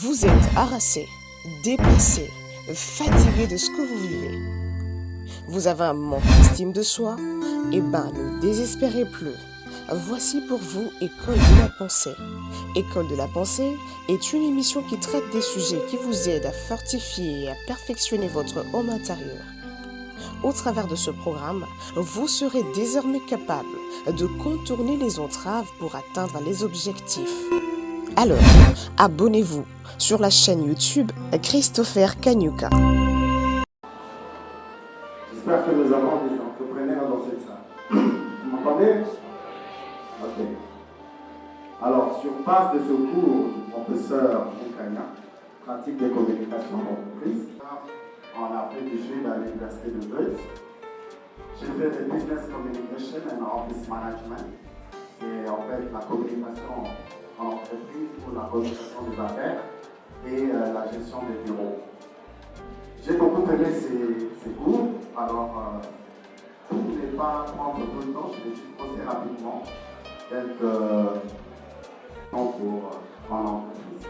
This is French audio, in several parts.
Vous êtes harassé, dépassé, fatigué de ce que vous vivez. Vous avez un manque d'estime de soi? Eh ben, ne désespérez plus. Voici pour vous École de la pensée. École de la pensée est une émission qui traite des sujets qui vous aident à fortifier et à perfectionner votre homme intérieur. Au travers de ce programme, vous serez désormais capable de contourner les entraves pour atteindre les objectifs. Alors, abonnez-vous sur la chaîne YouTube Christopher Kanyuka. J'espère que nous avons des entrepreneurs dans cette salle. Vous m'entendez? Ok. Alors, sur base de ce cours du professeur Moukania, pratique de communication d'entreprise, en Afrique du Sud à l'université de Brest, j'ai fait le Business Communication and Office Management. C'est en fait la communication en entreprise pour la communication des affaires et la gestion des bureaux. J'ai beaucoup aimé ces cours, alors pour ne pas prendre beaucoup de temps, je vais juste passer rapidement quelques temps pour en entreprise.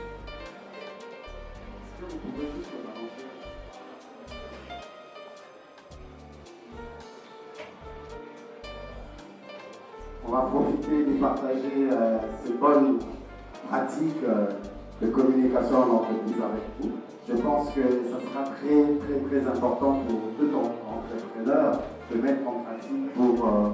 Est-ce que vous pouvez juste le balancer? On va profiter de partager ces bonnes pratiques de communication en entreprise avec vous. Je pense que ça sera très important pour tout entrepreneur de mettre en pratique pour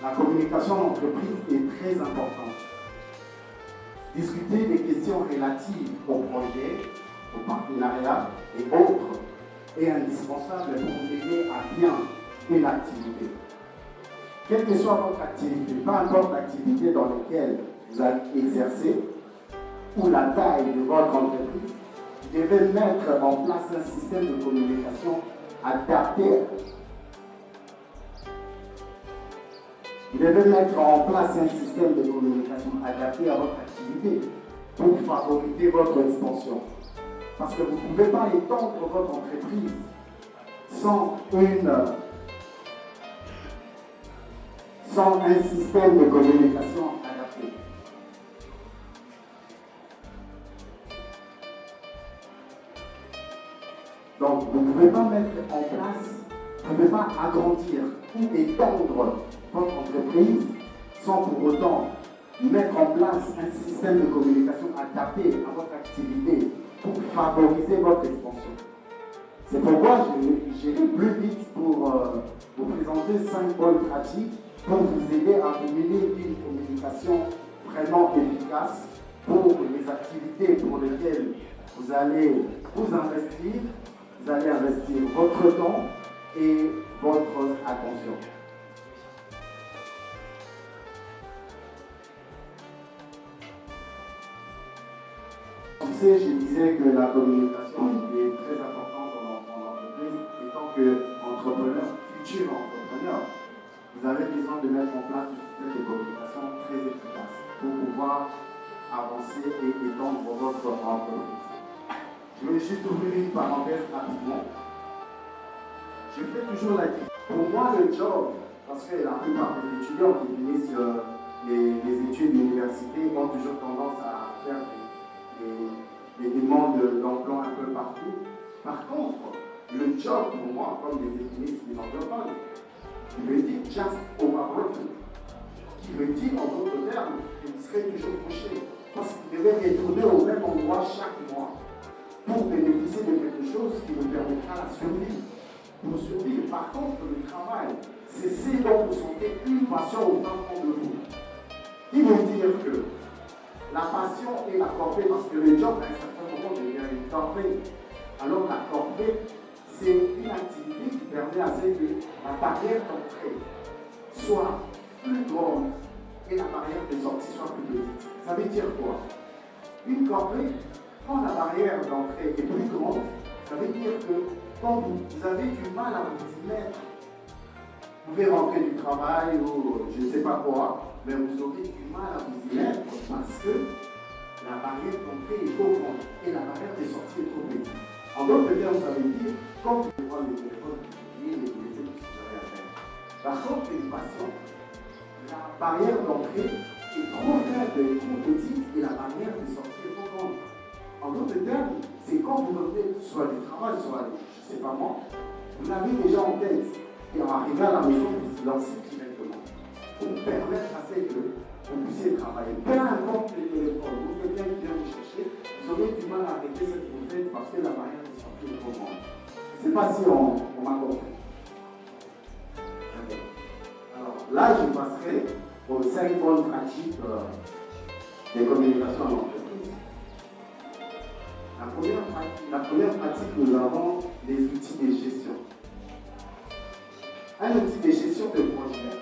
la communication en entreprise est très importante. Discuter des questions relatives au projet, au partenariat et autres est indispensable pour vous aider à bien une activité. Quelle que soit votre activité, peu importe l'activité dans laquelle vous allez exercer ou la taille de votre entreprise, vous devez mettre en place un système de communication adapté. Vous devez mettre en place un système de communication adapté à votre activité pour favoriser votre expansion. Parce que vous ne pouvez pas étendre votre entreprise sans un système de communication adapté. Donc, vous ne pouvez pas mettre en place, vous ne pouvez pas agrandir ou étendre votre entreprise sans pour autant mettre en place un système de communication adapté à votre activité pour favoriser votre expansion. C'est pourquoi j'irai plus vite pour vous présenter 5 bonnes pratiques pour vous aider à mener une communication vraiment efficace pour les activités pour lesquelles vous allez vous investir. Vous allez investir votre temps et votre attention. Je disais que la communication est très importante en entreprise. Et tant qu'entrepreneur, futur entrepreneur, vous avez besoin de mettre en place un système de communication très efficace pour pouvoir avancer et étendre votre entreprise. Je vais juste ouvrir une parenthèse rapidement. Je fais toujours la différence. Pour moi, le job, parce que la plupart des étudiants qui finissent les études d'université ont toujours tendance à faire des demandes d'emploi un peu partout. Par contre, le job pour moi, comme les définissent les anglophones, qui veut dire just overworking, qui veut dire en d'autres termes que vous serez toujours couché, parce que vous devez retourner au même endroit chaque mois pour bénéficier de quelque chose qui vous permettra la survie. Pour survivre, par contre, le travail, c'est ce dont vous sentez une passion au fin fond de vous. Qui veut dire que la passion et la corvée, parce que le job à un certain moment devient une corvée. Alors la corvée, c'est une activité qui permet à ce que la barrière d'entrée soit plus grande et la barrière de sortie soit plus petite. Ça veut dire quoi? Une corvée, quand la barrière d'entrée est plus grande, ça veut dire que quand vous avez du mal à vous y mettre, vous pouvez rentrer du travail ou je ne sais pas quoi, mais vous aurez du mal à vous y mettre parce que la barrière d'entrée est trop grande et la barrière de sortie est trop petite. En d'autres termes, ça veut dire, quand vous prenez le téléphone, vous oubliez les téléphones que vous avez à faire. Par contre, une passion, la barrière d'entrée est trop faible, trop petite, et la barrière de sortie est trop grande. En d'autres termes, c'est quand vous revenez soit du travail, soit, je ne sais pas moi, vous l'avez déjà en tête, et en arrivant à la maison, vous vous lancez directement, pour permettre à ce que vous puissiez travailler. Peu importe le téléphone, ou quelqu'un qui vient vous chercher, vous aurez du mal à arrêter ce que vous faites parce que la barrière de sortie est trop grande. Je ne sais pas si on m'a compris. Alors là, je passerai aux 5 bonnes pratiques des communications en entreprise. La première pratique, nous avons des outils de gestion. Un outil de gestion de projet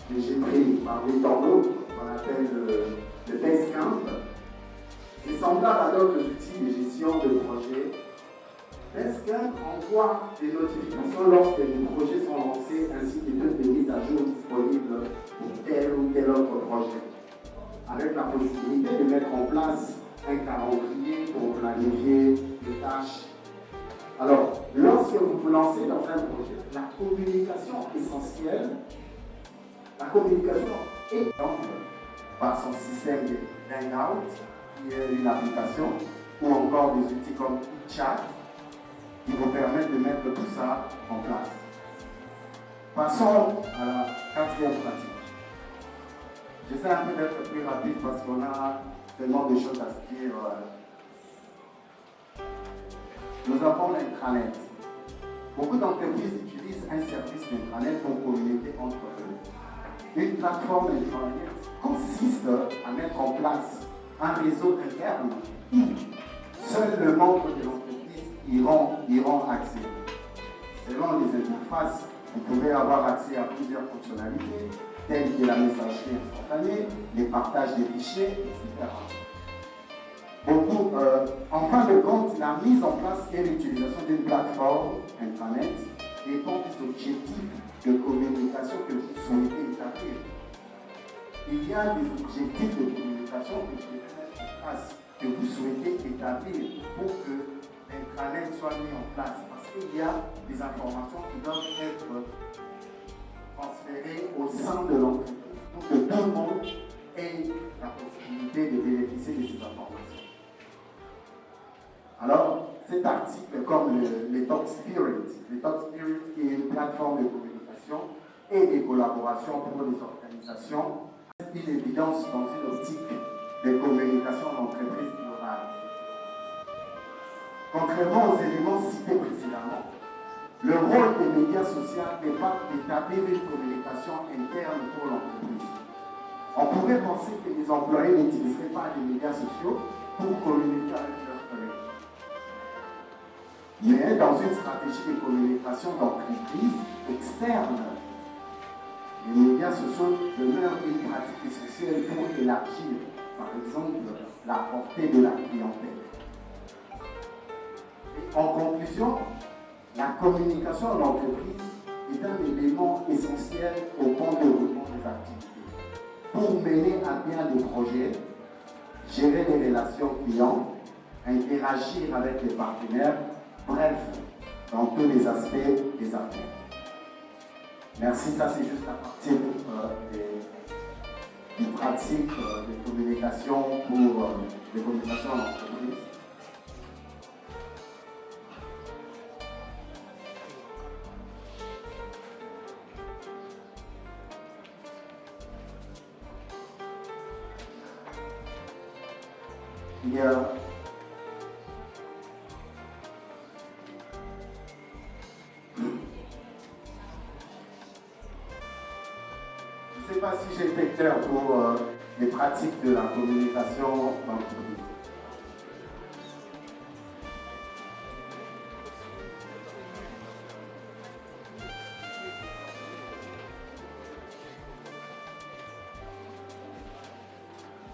que j'ai pris parmi tant d'autres, qu'on appelle le Basecamp. C'est semblable à d'autres outils de gestion de projet. Basecamp envoie des notifications lorsque les projets sont lancés ainsi que des mises à jour disponibles pour tel ou tel autre projet, avec la possibilité de mettre en place un calendrier pour planifier les tâches. Alors, lorsque vous vous lancez dans un projet, la communication essentielle, la communication est par son système de Hangout, qui est une application, ou encore des outils comme chat, qui vous permettent de mettre tout ça en place. Passons à la quatrième pratique. J'essaie un peu d'être plus rapide parce qu'on a tellement de choses à se dire. Nous avons l'intranet. Beaucoup d'entreprises utilisent un service d'intranet pour communiquer entre eux. Une plateforme intranet consiste à mettre en place un réseau interne où seuls les membres de l'entreprise iront accès. Selon les interfaces, vous pouvez avoir accès à plusieurs fonctionnalités, telles que la messagerie instantanée, les partages des fichiers, etc. En fin de compte, la mise en place et l'utilisation d'une plateforme Internet dépend des objectifs de communication que vous souhaitez établir. Il y a des objectifs de communication que vous devez mettre en place, que vous souhaitez établir pour que l'Intranet soit mis en place. Parce qu'il y a des informations qui doivent être transférées au sein de l'entreprise pour que tout le monde ait la possibilité de bénéficier de ces informations. Alors, cet article, comme les Talk Spirit qui est une plateforme de communication et de collaboration pour les organisations, c'est une évidence dans une optique de communication d'entreprise globale. Contrairement aux éléments cités précédemment, le rôle des médias sociaux n'est pas d'établir une communication interne pour l'entreprise. On pourrait penser que les employés n'utiliseraient pas les médias sociaux pour communiquer avec leurs collègues. Mais dans une stratégie de communication d'entreprise externe, les médias sociaux demeurent une pratique essentielle pour élargir, par exemple, la portée de la clientèle. Et en conclusion, la communication en entreprise est un élément essentiel au bon déroulement des activités. Pour mener à bien des projets, gérer les relations clients, interagir avec les partenaires, bref, dans tous les aspects des affaires. Merci, ça c'est juste à partir des pratiques de communication pour les communications en entreprise. Il y a je ne sais pas si j'ai été clair pour les pratiques de la communication d'entreprise.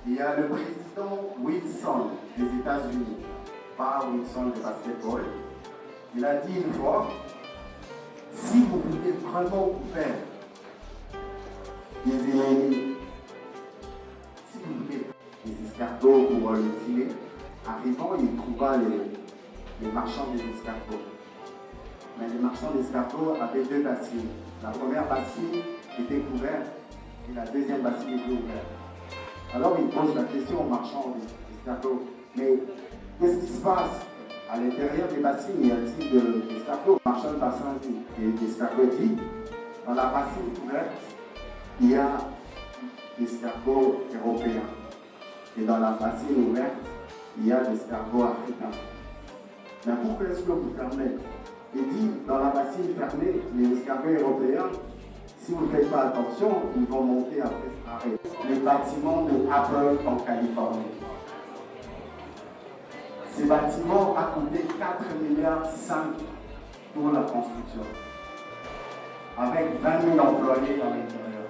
Il y a le président Wilson des États-Unis, pas Wilson de basketball. Il a dit une fois, si vous voulez vraiment vous faire des ennemis, si vous voulez des escargots pour le filet, arrivant, il trouva les marchands des escargots. Mais les marchands d'escargots avaient deux bassines. La première bassine était couverte et la deuxième bassine était ouverte. Alors il pose la question aux marchands d'escargots, mais qu'est-ce qui se passe à l'intérieur des bassines? Y a-t-il d'escargots? Le marchand de bassin d'escargots dit, dans la bassine ouverte, il y a des escargots européens. Et dans la bassine ouverte, il y a des escargots africains. Mais pourquoi est-ce que vous fermez? Il dit, dans la bassine fermée, les escargots européens, si vous ne faites pas attention, ils vont monter après ce arrêt. Les bâtiments de Apple en Californie. Ces bâtiments ont coûté 4,5 milliards pour la construction, avec 20 000 employés à l'intérieur.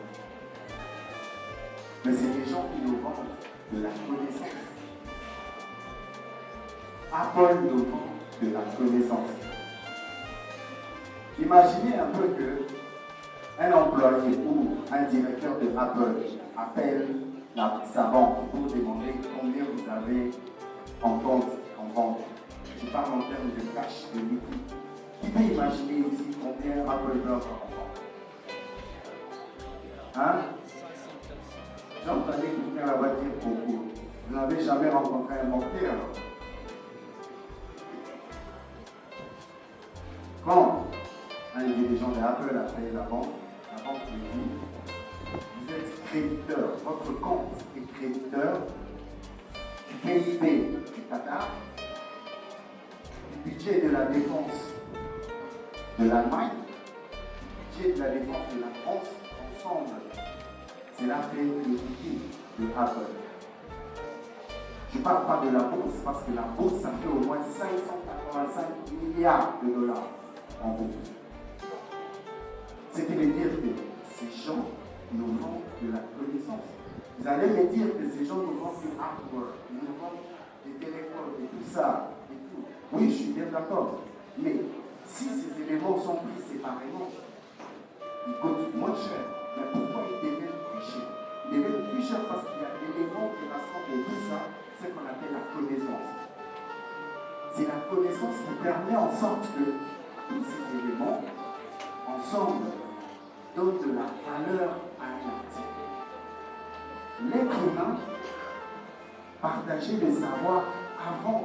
Mais c'est des gens qui nous vendent de la connaissance. Apple nous vend de la connaissance. Imaginez un peu qu'un employé ou un directeur de Apple appelle sa banque pour demander combien vous avez en compte en banque. Je parle en termes de cash, de liquide. Qui peut imaginer ici combien Apple doit avoir en banque? Hein? J'entendais quelqu'un là-bas dire beaucoup. Vous n'avez jamais rencontré un banquier alors? Quand un dirigeant d'Apple appelle la banque lui dit, vous êtes créditeur, votre compte est créditeur du PIB du Qatar, du budget de la défense de l'Allemagne, du budget de la défense de la France, ensemble. C'est là que le liquide de Apple. Je ne parle pas de la bourse parce que la bourse, ça fait au moins 585 milliards de dollars en bourse. Ce qui veut dire que ces gens nous vendent de la connaissance. Vous allez me dire que ces gens nous vendent du hardware, ils nous vendent des téléphones et tout ça. Et tout. Oui, je suis bien d'accord. Mais si ces éléments sont pris séparément, ils coûtent moins cher. Mais pourquoi ils deviennent plus chers? Ils deviennent plus chers parce qu'il y a l'élément qui rassemble tout ça, c'est ce qu'on appelle la connaissance. C'est la connaissance qui permet en sorte que tous ces éléments, ensemble, donnent de la valeur à un article. L'être humain partageait les savoirs avant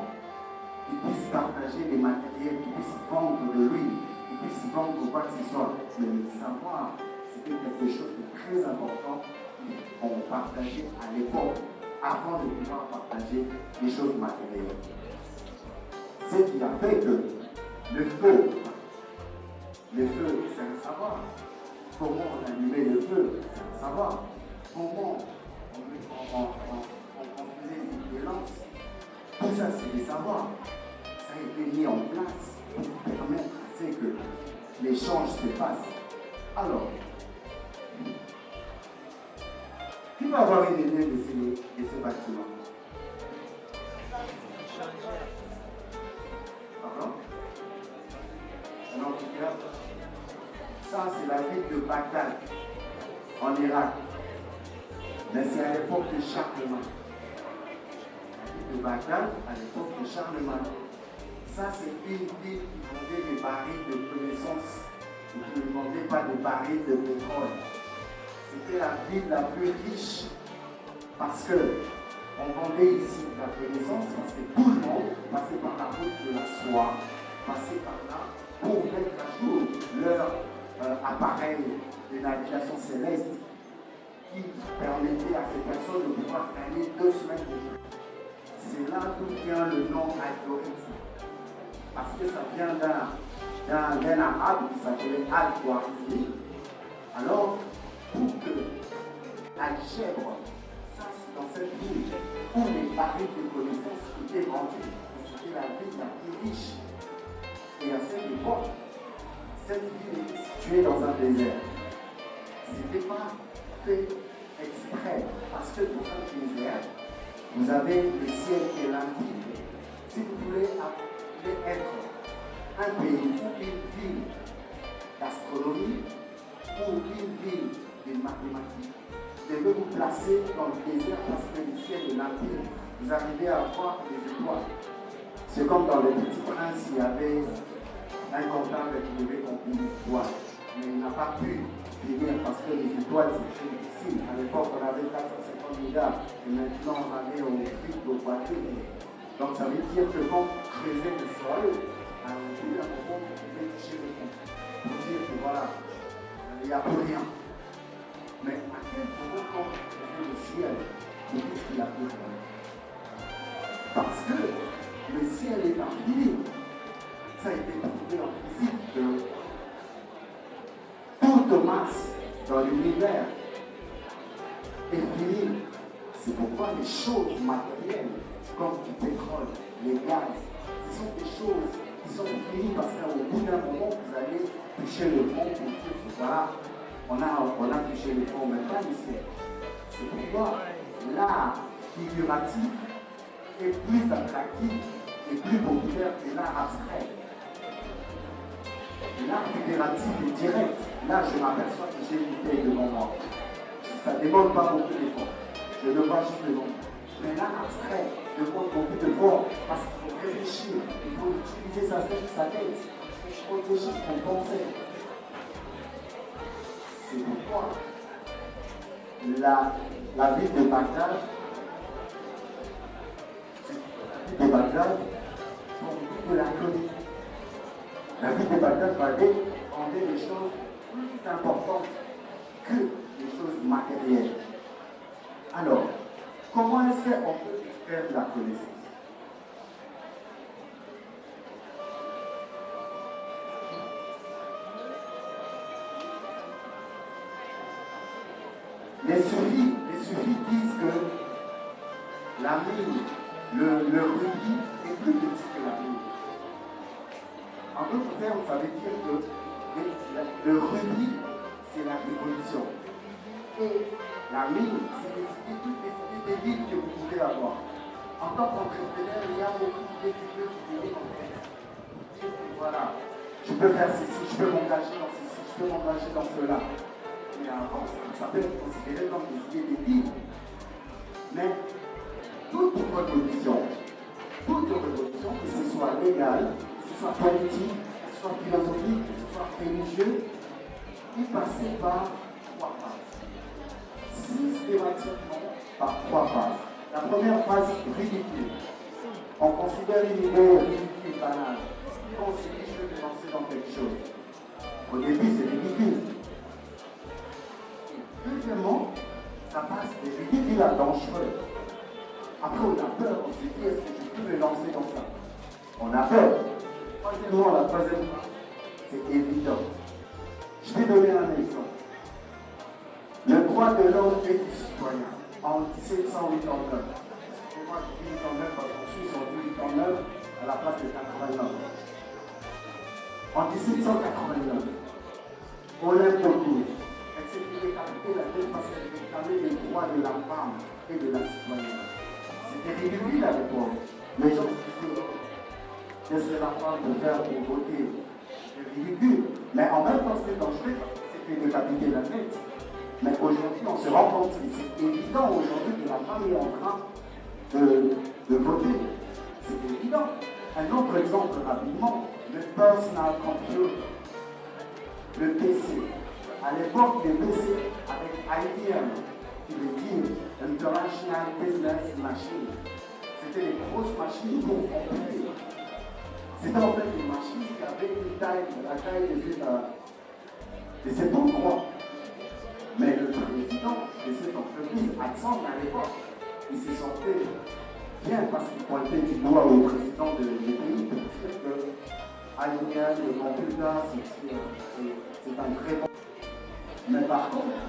qu'il puisse partager les matériels, qu'il puisse vendre de lui, qu'il puisse vendre quoi que ce soit. Mais le savoir, c'était quelque chose de très important qu'on partageait à l'époque, avant de pouvoir partager les choses matérielles. Ce qui a fait que le feu, c'est un savoir. Comment on allumait le feu, c'est un savoir. Comment on construisait des lances, tout ça c'est des savoirs. Ça a été mis en place pour permettre à ce que l'échange se passe. Alors, qui va avoir une idée de ce bâtiment? Pardon? Un amphithéâtre. Ça, c'est la ville de Bagdad, en Irak. Mais c'est à l'époque de Charlemagne. La ville de Bagdad, à l'époque de Charlemagne. Ça, c'est une ville qui vendait des barils de connaissances, qui ne vendait pas des barils de pétrole. C'était la ville la plus riche parce qu'on vendait ici la connaissance, parce que tout le monde passait par la route de la soie, passait par là pour mettre à jour leur appareil de navigation céleste qui permettait à ces personnes de pouvoir gagner 2 semaines de vie. C'est là d'où vient le nom algorithme. Parce que ça vient d'un arabe qui s'appelait Al-Khwarizmi. Alors, pour que l'algèbre, ça c'est dans cette ville où les barils de connaissances étaient vendus, c'était la ville la plus riche. Et à cette époque, cette ville était située dans un désert. Ce n'était pas fait exprès, parce que dans un désert, vous avez le ciel qui est limpide. Si vous voulez être un pays ou une ville d'astronomie ou une ville de mathématiques, vous devez vous placer dans le désert parce que le ciel est limpide. Vous arrivez à voir des étoiles. C'est comme dans le Petit Prince, il y avait un comptable qui devait compter l'histoire, mais il n'a pas pu finir parce que les étoiles, c'est très difficile. À l'époque, on avait 450 milliards et maintenant, on en est au triple, au quadruple. Donc, ça veut dire que quand vous creusez le sol, à un moment, vous pouvez toucher le fond. Pour dire que voilà, il n'y a plus rien. Mais à quel moment, quand vous creusez le ciel, vous dites qu'il n'y a plus rien? Parce que le ciel est infini. Ça a été prouvé en physique que toute masse dans l'univers est finie. C'est pourquoi les choses matérielles, comme du pétrole, les gaz, ce sont des choses qui sont finies parce qu'au bout d'un moment, vous allez toucher le fond pour dire que voilà, on a touché le fond, mais pas le ciel. C'est pourquoi l'art figuratif est plus attractif et plus populaire que l'art abstrait. L'art figuratif est direct. Là, je m'aperçois que j'ai une idée devant moi. Ça ne demande pas beaucoup d'efforts. Je le vois juste devant moi. Mais l'art abstrait demande beaucoup d'efforts parce qu'il faut réfléchir. Il faut utiliser sa tête. Il faut réfléchir son pensée. C'est pourquoi la ville de Bagdad, on la connaît. La vie de Bagdad va demander des choses plus importantes que les choses matérielles. Alors, comment est-ce qu'on peut faire de la connaissance? Les soufis disent que la mine, le rubis est plus petit que la mine. En d'autres termes, ça veut dire que le rubis, c'est la révolution. Et la mine, c'est toutes les idées débiles que vous pouvez avoir. En tant qu'entrepreneur, il y a beaucoup d'idées qui peuvent vous donner en fait. Dire que voilà, je peux faire ceci, je peux m'engager dans ceci, je peux m'engager dans cela. Mais avant, ça peut être considéré comme des idées débiles. Mais toute révolution, que ce soit légal, que ce soit politique, que ce soit philosophique, que ce soit religieux, est passé par 3 phases. Systématiquement par 3 phases. La première phase, ridicule. On considère une idée ridicule, banale. On se dit, je vais me lancer dans quelque chose. Au début, c'est ridicule. Deuxièmement, ça passe de ridicule à dangereux. Après, on a peur, on se dit, est-ce que je peux me lancer dans ça? On a peur. Troisièmement, la troisième phase, c'est évident. Je vais donner un exemple. Le droit de l'homme et du citoyen, en 1789. Excusez-moi, je dis 89 parce qu'en Suisse, on dit 89 à la place de 89. En 1789, on l'impose. Elle s'est fait décapiter la tête parce qu'elle réclamait les droits de la femme et de la citoyenne. C'était ridicule à l'époque. Les gens se disaient, qu'est-ce que la femme peut faire pour voter? C'est ridicule. Mais en même temps, c'est dangereux parce que c'était décapiter la tête. Mais aujourd'hui, on se rend compte que c'est évident aujourd'hui que la femme est en train de voter. C'est évident. Un autre exemple rapidement, le personal computer, le PC. À l'époque, le PC avec IBM, qui veut dire International Business Machine, c'était des grosses machines pour computer. C'était en fait des machines qui avaient la taille de cet endroit. Mais le président de cette entreprise, Alexandre, à l'époque, il s'est senti bien parce qu'il pointait du doigt au président du pays pour dire que IBM, le computer, c'est un très bon. Mais par contre,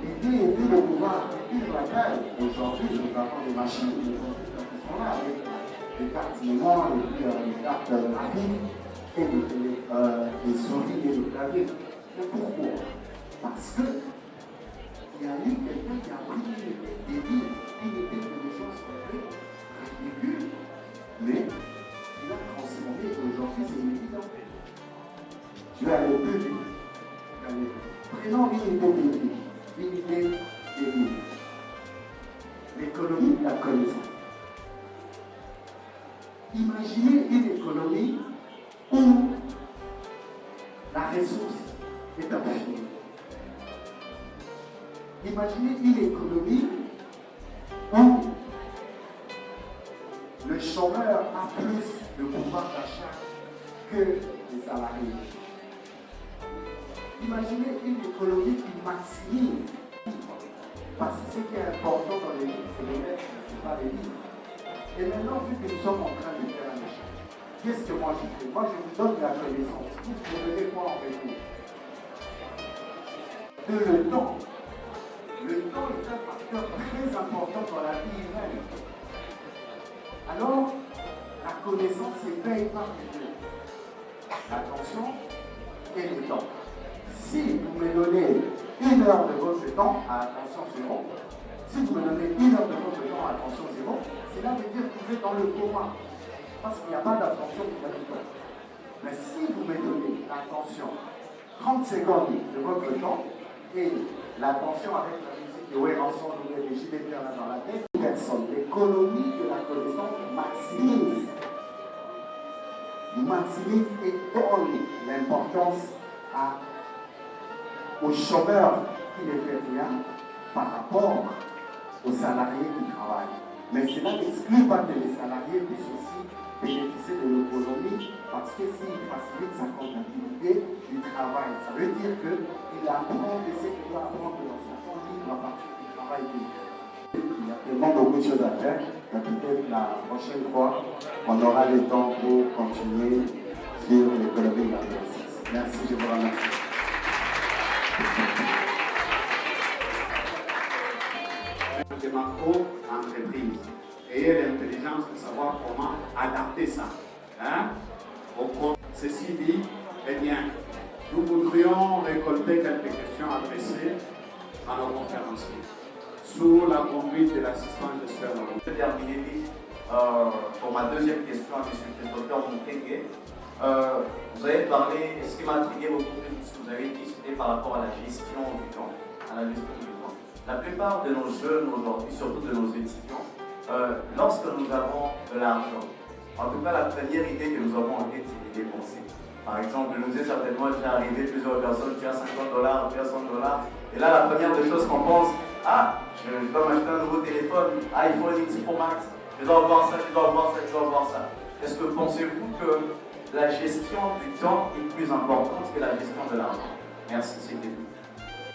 l'idée était de pouvoir réduire la taille. Aujourd'hui, nous avons des machines, des computers qui sont là avec des cartes mémoire et puis des cartes graphiques et des souris et des claviers. Mais pourquoi? Parce que il y a eu quelqu'un qui a pris une idée que les choses sont faites ridicules, mais il a transformé. Aujourd'hui, c'est évident. Je vais aller plus vite. Prenons une idée débile. L'économie de la connaissance. Imaginez une économie où la ressource est infinie. Imaginez une économie où le chômeur a plus de pouvoir d'achat que les salariés. Imaginez une économie qui maximise. Parce que ce qui est important dans les livres, c'est les lettres, ce n'est pas les livres. Et maintenant, vu que nous sommes en train de faire un échange, qu'est-ce que moi je fais? Moi, je vous donne de la connaissance. Vous donnez quoi en retour? De le temps. Le temps est un facteur très important dans la vie humaine. Alors, la connaissance est paye par les deux. L'attention et le temps. Si vous me donnez 1 heure de votre temps à attention 0, si vous me donnez 1 heure de votre temps à attention 0, cela veut dire que vous êtes dans le coma. Parce qu'il n'y a pas d'attention pour le temps. Mais si vous me donnez l'attention 30 secondes de votre temps et l'attention avec la musique de Wérançon, de JDP dans la tête, personne, l'économie de la connaissance maximise et donne l'importance aux chômeurs qui ne fait rien par rapport aux salariés qui travaillent. Mais cela n'exclut pas que les salariés puissent aussi bénéficier de l'économie parce que s'ils facilitent sa comptabilité du travail, ça veut dire qu'il apprend de ce qu'il doit apprendre dans son temps libre à partir du travail qu'il fait. Il y a tellement beaucoup de choses à faire, mais peut-être la prochaine fois, on aura le temps pour continuer sur l'économie de la connaissance. Merci, je vous remercie. De macro-entreprise. Ayez l'intelligence de savoir comment adapter ça. Ceci dit, eh bien, nous voudrions récolter quelques questions adressées à nos conférenciers sous la conduite de l'assistant de Sœur. Je vais terminer pour ma deuxième question à M. Christopher Mukwege. Vous avez parlé, ce qui m'a intrigué beaucoup plus, ce que vous avez dit, c'était par rapport à la gestion du temps, à la gestion du temps. La plupart de nos jeunes aujourd'hui, surtout de nos étudiants, lorsque nous avons de l'argent, en tout cas la première idée que nous avons en tête, c'est de dépenser. Par exemple, je nous ai certainement déjà arrivé plusieurs personnes qui ont $50, qui ont $100, et là la première des choses qu'on pense, je dois m'acheter un nouveau téléphone, iPhone X Pro Max, je dois voir ça, je dois voir ça, je dois voir ça. Est-ce que pensez-vous que la gestion du temps est plus importante que la gestion de l'argent? Merci, c'était tout.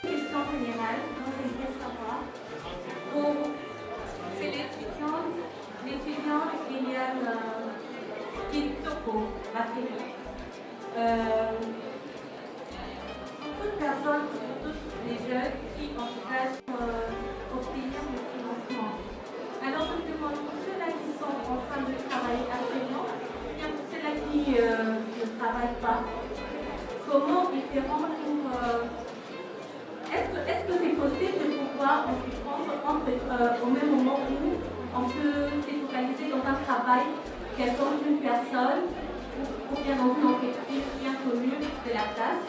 Question générale, moi j'aimerais savoir, c'est l'étudiante, Liliane Kitoko, beaucoup de personnes, surtout les jeunes, qui en tout cas obtenir le financement. Alors je me demande pour ceux-là qui sont en train de travailler actuellement, et bien pour ceux-là qui ne travaillent pas, comment ils feront pour... Est-ce que c'est possible de pouvoir au même moment où on peut se focaliser dans un travail quelqu'un, une personne ou bien dans une entreprise bien connue de la place?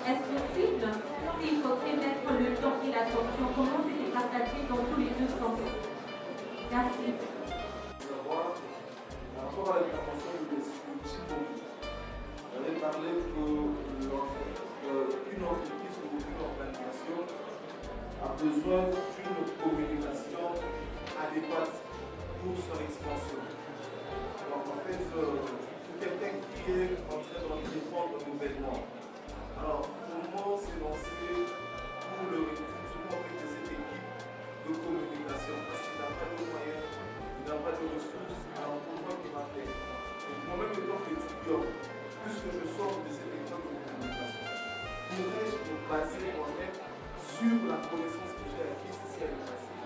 Est-ce possible? S'il faudrait mettre le temps et l'attention, comment c'est partagé dans tous les deux sens? Merci. Par rapport à l'intervention du Chico, j'avais parlé qu'une entreprise ou une organisation a besoin d'une communication adéquate pour son expansion. Alors en fait, quelqu'un qui est en train d'entreprendre nouvellement, alors comment s'élancer pour le recrutement de cette équipe de communication, parce qu'il n'a pas de moyens, il n'a pas de ressources. Alors comment il va faire? Et moi-même étant étudiant, puisque je sors de cette école de communication, pourrais-je me baser moi-même sur la connaissance que j'ai acquise ici à l'université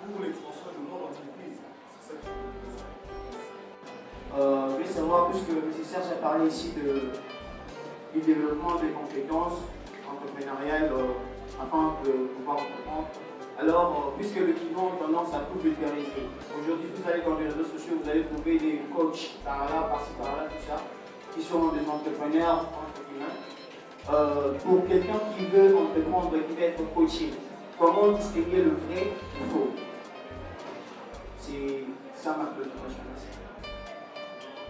pour l'expansion de mon entreprise? C'est ça que je veux dire. Je voulais savoir, puisque M. Serge a parlé ici du développement des compétences entrepreneuriales afin de pouvoir comprendre. Alors, puisque les clients ont tendance à tout vulgariser, aujourd'hui vous allez dans les réseaux sociaux, vous allez trouver des coachs par là, par-ci, par-là, tout ça, qui sont des entrepreneurs, entre guillemets. Pour quelqu'un qui veut entreprendre, qui veut être coaché, comment distinguer le vrai du faux? C'est ça ma préoccupation.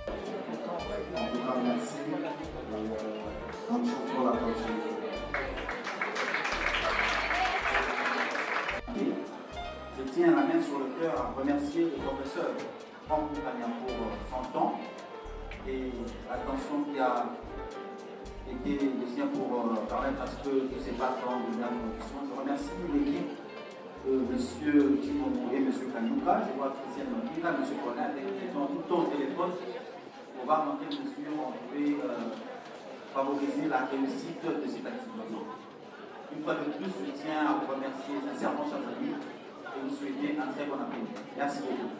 En tout cas, merci. Bonne chance pour la prochaine. tiens la main sur le cœur à remercier le professeur Franck Kanya pour son temps et l'attention qui a été le sien pour permettre à ce que ces plateformes de la condition. Je remercie l'équipe de M. Timomo et M. Kanyuka. Je vois Christiane Makila, M. Colin, qui sont tout le temps au téléphone pour voir dans quelle mesure on pouvait favoriser la réussite de cette activité. Une fois de plus, je tiens à vous remercier sincèrement, chers amis, et vous souhaiter un très bon après-midi. Merci beaucoup.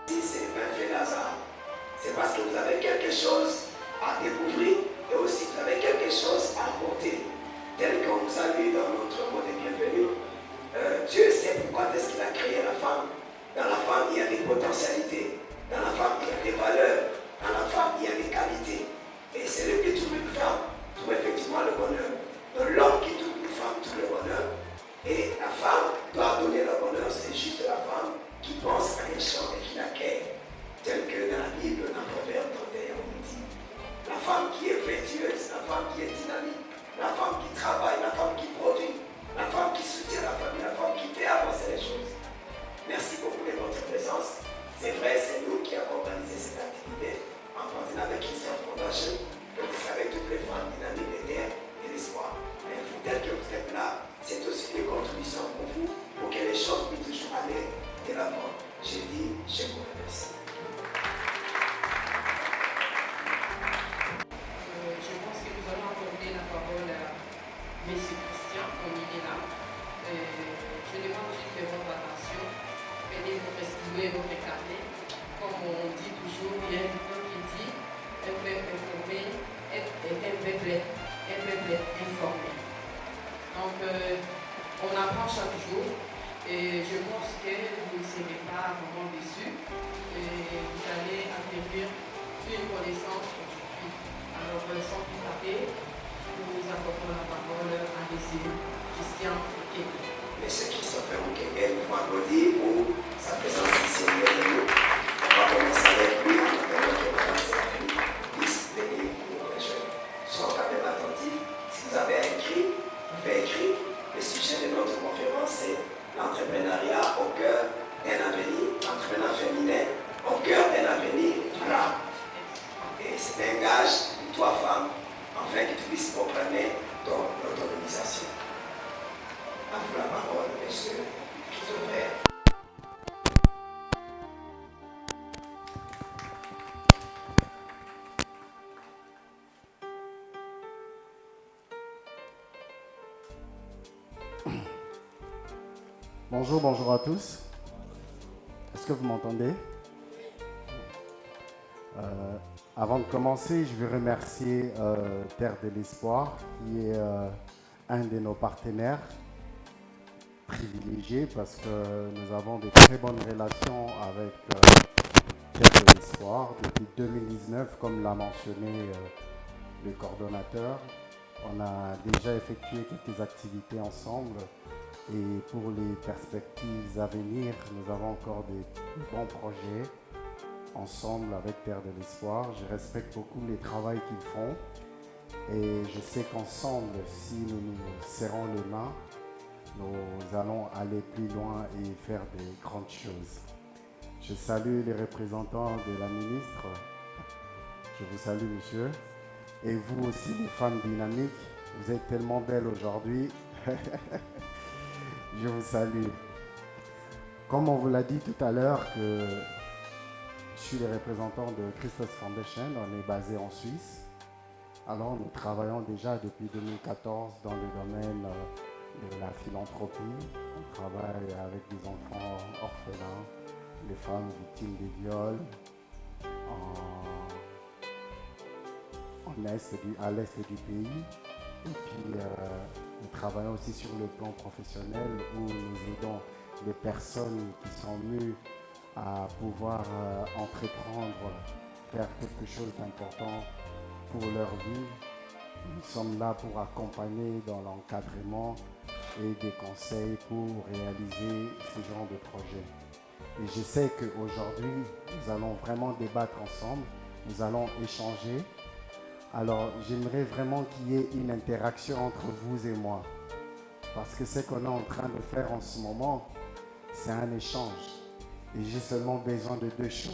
C'est un fait d'hasard. C'est parce que vous avez quelque chose à découvrir et aussi vous avez quelque chose à apporter. Tel qu'on vous a vu dans notre mot de bienvenue, Dieu sait pourquoi est-ce qu'il a créé la femme. Dans la femme, il y a des potentialités. Dans la femme, il y a des valeurs. Dans la femme, il y a des qualités. Et c'est le qui trouve une femme, trouve effectivement le bonheur. Donc l'homme qui trouve une femme trouve le bonheur. Et la femme doit donner le bonheur. C'est juste la femme qui pense à un champ et qui l'acquiert. Tel que dans la Bible, dans Proverbe 31, on nous dit la femme qui est vertueuse, la femme qui est dynamique, la femme qui travaille, la femme qui produit, la femme qui soutient la famille, la femme qui fait avancer les choses. Merci beaucoup de votre présence. C'est vrai, c'est nous qui avons organisé cette activité en partenariat avec Christian Fondation, que vous savez, toutes les femmes dynamiques de terre et l'espoir. Mais vous, tel que vous êtes là, c'est aussi une contribution pour vous, pour que les choses puissent toujours aller de l'avant. Je dis, je vous remercie. Je pense que nous allons accorder la parole à M. Christian, comme il est là. Je demande juste de votre attention. Prenez votre stylo et votre carnet. Comme on dit toujours, il y a un peu qui dit un peuple informé et un peuple informé. Donc, on apprend chaque jour. Et je pense que vous ne serez pas vraiment déçus. Et vous allez acquérir une connaissance aujourd'hui. Alors, sans plus tarder, nous accordons la parole à M. Christian Keke. M. Christopher Mukeke, nous pouvons applaudir pour sa présence ici au milieu de nous. On va commencer avec lui en attendant que Mme Séraphine puisse venir pour nous rejoindre. Soyez quand même attentifs. Si vous avez écrit, vous pouvez écrire. Le sujet de notre conférence, c'est l'entrepreneuriat au cœur d'un avenir, l'entrepreneuriat féminin au cœur d'un avenir durable. Et c'est un gage pour toi, femme, afin que tu puisses comprendre ton autonomisation. À vous la parole, monsieur Christopher. Bonjour à tous. Est-ce que vous m'entendez? Avant de commencer, je veux remercier Terre de l'Espoir, qui est un de nos partenaires privilégiés parce que nous avons de très bonnes relations avec Terre de l'Espoir. Depuis 2019, comme l'a mentionné le coordonnateur, on a déjà effectué quelques activités ensemble. Et pour les perspectives à venir, nous avons encore des bons projets ensemble avec Terre de l'Espoir. Je respecte beaucoup le travail qu'ils font et je sais qu'ensemble, si nous nous serrons les mains, nous allons aller plus loin et faire de grandes choses. Je salue les représentants de la ministre. Je vous salue, monsieur. Et vous aussi, les femmes dynamiques. Vous êtes tellement belles aujourd'hui. Je vous salue. Comme on vous l'a dit tout à l'heure, que je suis le représentant de Christos Foundation. On est basé en Suisse. Alors, nous travaillons déjà depuis 2014 dans le domaine de la philanthropie. On travaille avec des enfants orphelins, les femmes victimes de viols à l'est du pays. Et puis, nous travaillons aussi sur le plan professionnel où nous aidons les personnes qui sont mues à pouvoir entreprendre, faire quelque chose d'important pour leur vie. Nous sommes là pour accompagner dans l'encadrement et des conseils pour réaliser ce genre de projet. Et je sais qu'aujourd'hui, nous allons vraiment débattre ensemble, nous allons échanger. Alors, j'aimerais vraiment qu'il y ait une interaction entre vous et moi. Parce que ce qu'on est en train de faire en ce moment, c'est un échange. Et j'ai seulement besoin de deux choses.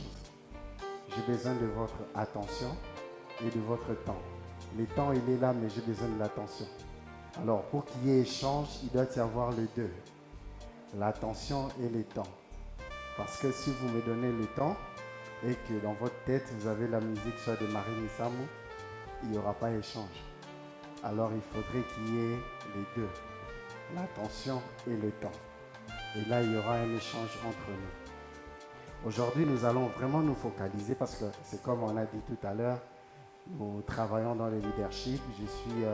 J'ai besoin de votre attention et de votre temps. Le temps, il est là, mais j'ai besoin de l'attention. Alors, pour qu'il y ait échange, il doit y avoir les deux. L'attention et le temps. Parce que si vous me donnez le temps et que dans votre tête, vous avez la musique soit de Marie Missamou, il n'y aura pas échange. Alors, il faudrait qu'il y ait les deux. L'attention et le temps. Et là, il y aura un échange entre nous. Aujourd'hui, nous allons vraiment nous focaliser parce que c'est comme on a dit tout à l'heure, nous travaillons dans le leadership. Je suis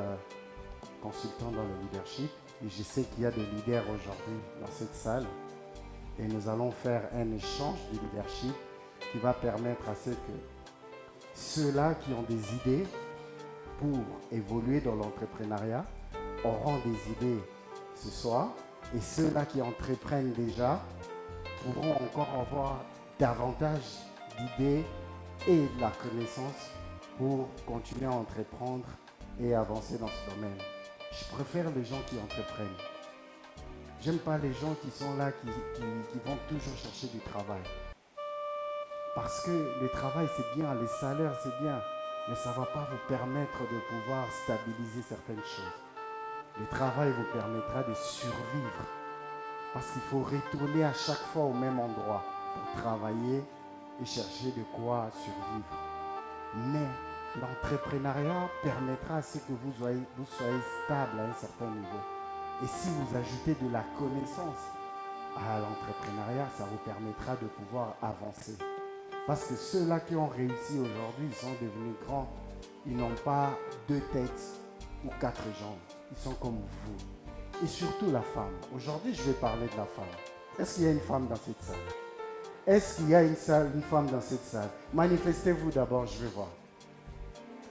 consultant dans le leadership et je sais qu'il y a des leaders aujourd'hui dans cette salle. Et nous allons faire un échange de leadership qui va permettre à ce que ceux-là qui ont des idées pour évoluer dans l'entrepreneuriat auront des idées ce soir. Et ceux-là qui entreprennent déjà pourront encore avoir davantage d'idées et de la connaissance pour continuer à entreprendre et avancer dans ce domaine. Je préfère les gens qui entreprennent. J'aime pas les gens qui sont là, qui vont toujours chercher du travail. Parce que le travail c'est bien, les salaires c'est bien, mais ça ne va pas vous permettre de pouvoir stabiliser certaines choses. Le travail vous permettra de survivre. Parce qu'il faut retourner à chaque fois au même endroit pour travailler et chercher de quoi survivre. Mais l'entrepreneuriat permettra à ce que vous soyez stable à un certain niveau. Et si vous ajoutez de la connaissance à l'entrepreneuriat, ça vous permettra de pouvoir avancer. Parce que ceux-là qui ont réussi aujourd'hui, ils sont devenus grands. Ils n'ont pas 2 têtes ou 4 jambes. Ils sont comme vous. Et surtout la femme. Aujourd'hui, je vais parler de la femme. Est-ce qu'il y a une femme dans cette salle? Est-ce qu'il y a une femme dans cette salle? Manifestez-vous d'abord, je vais voir.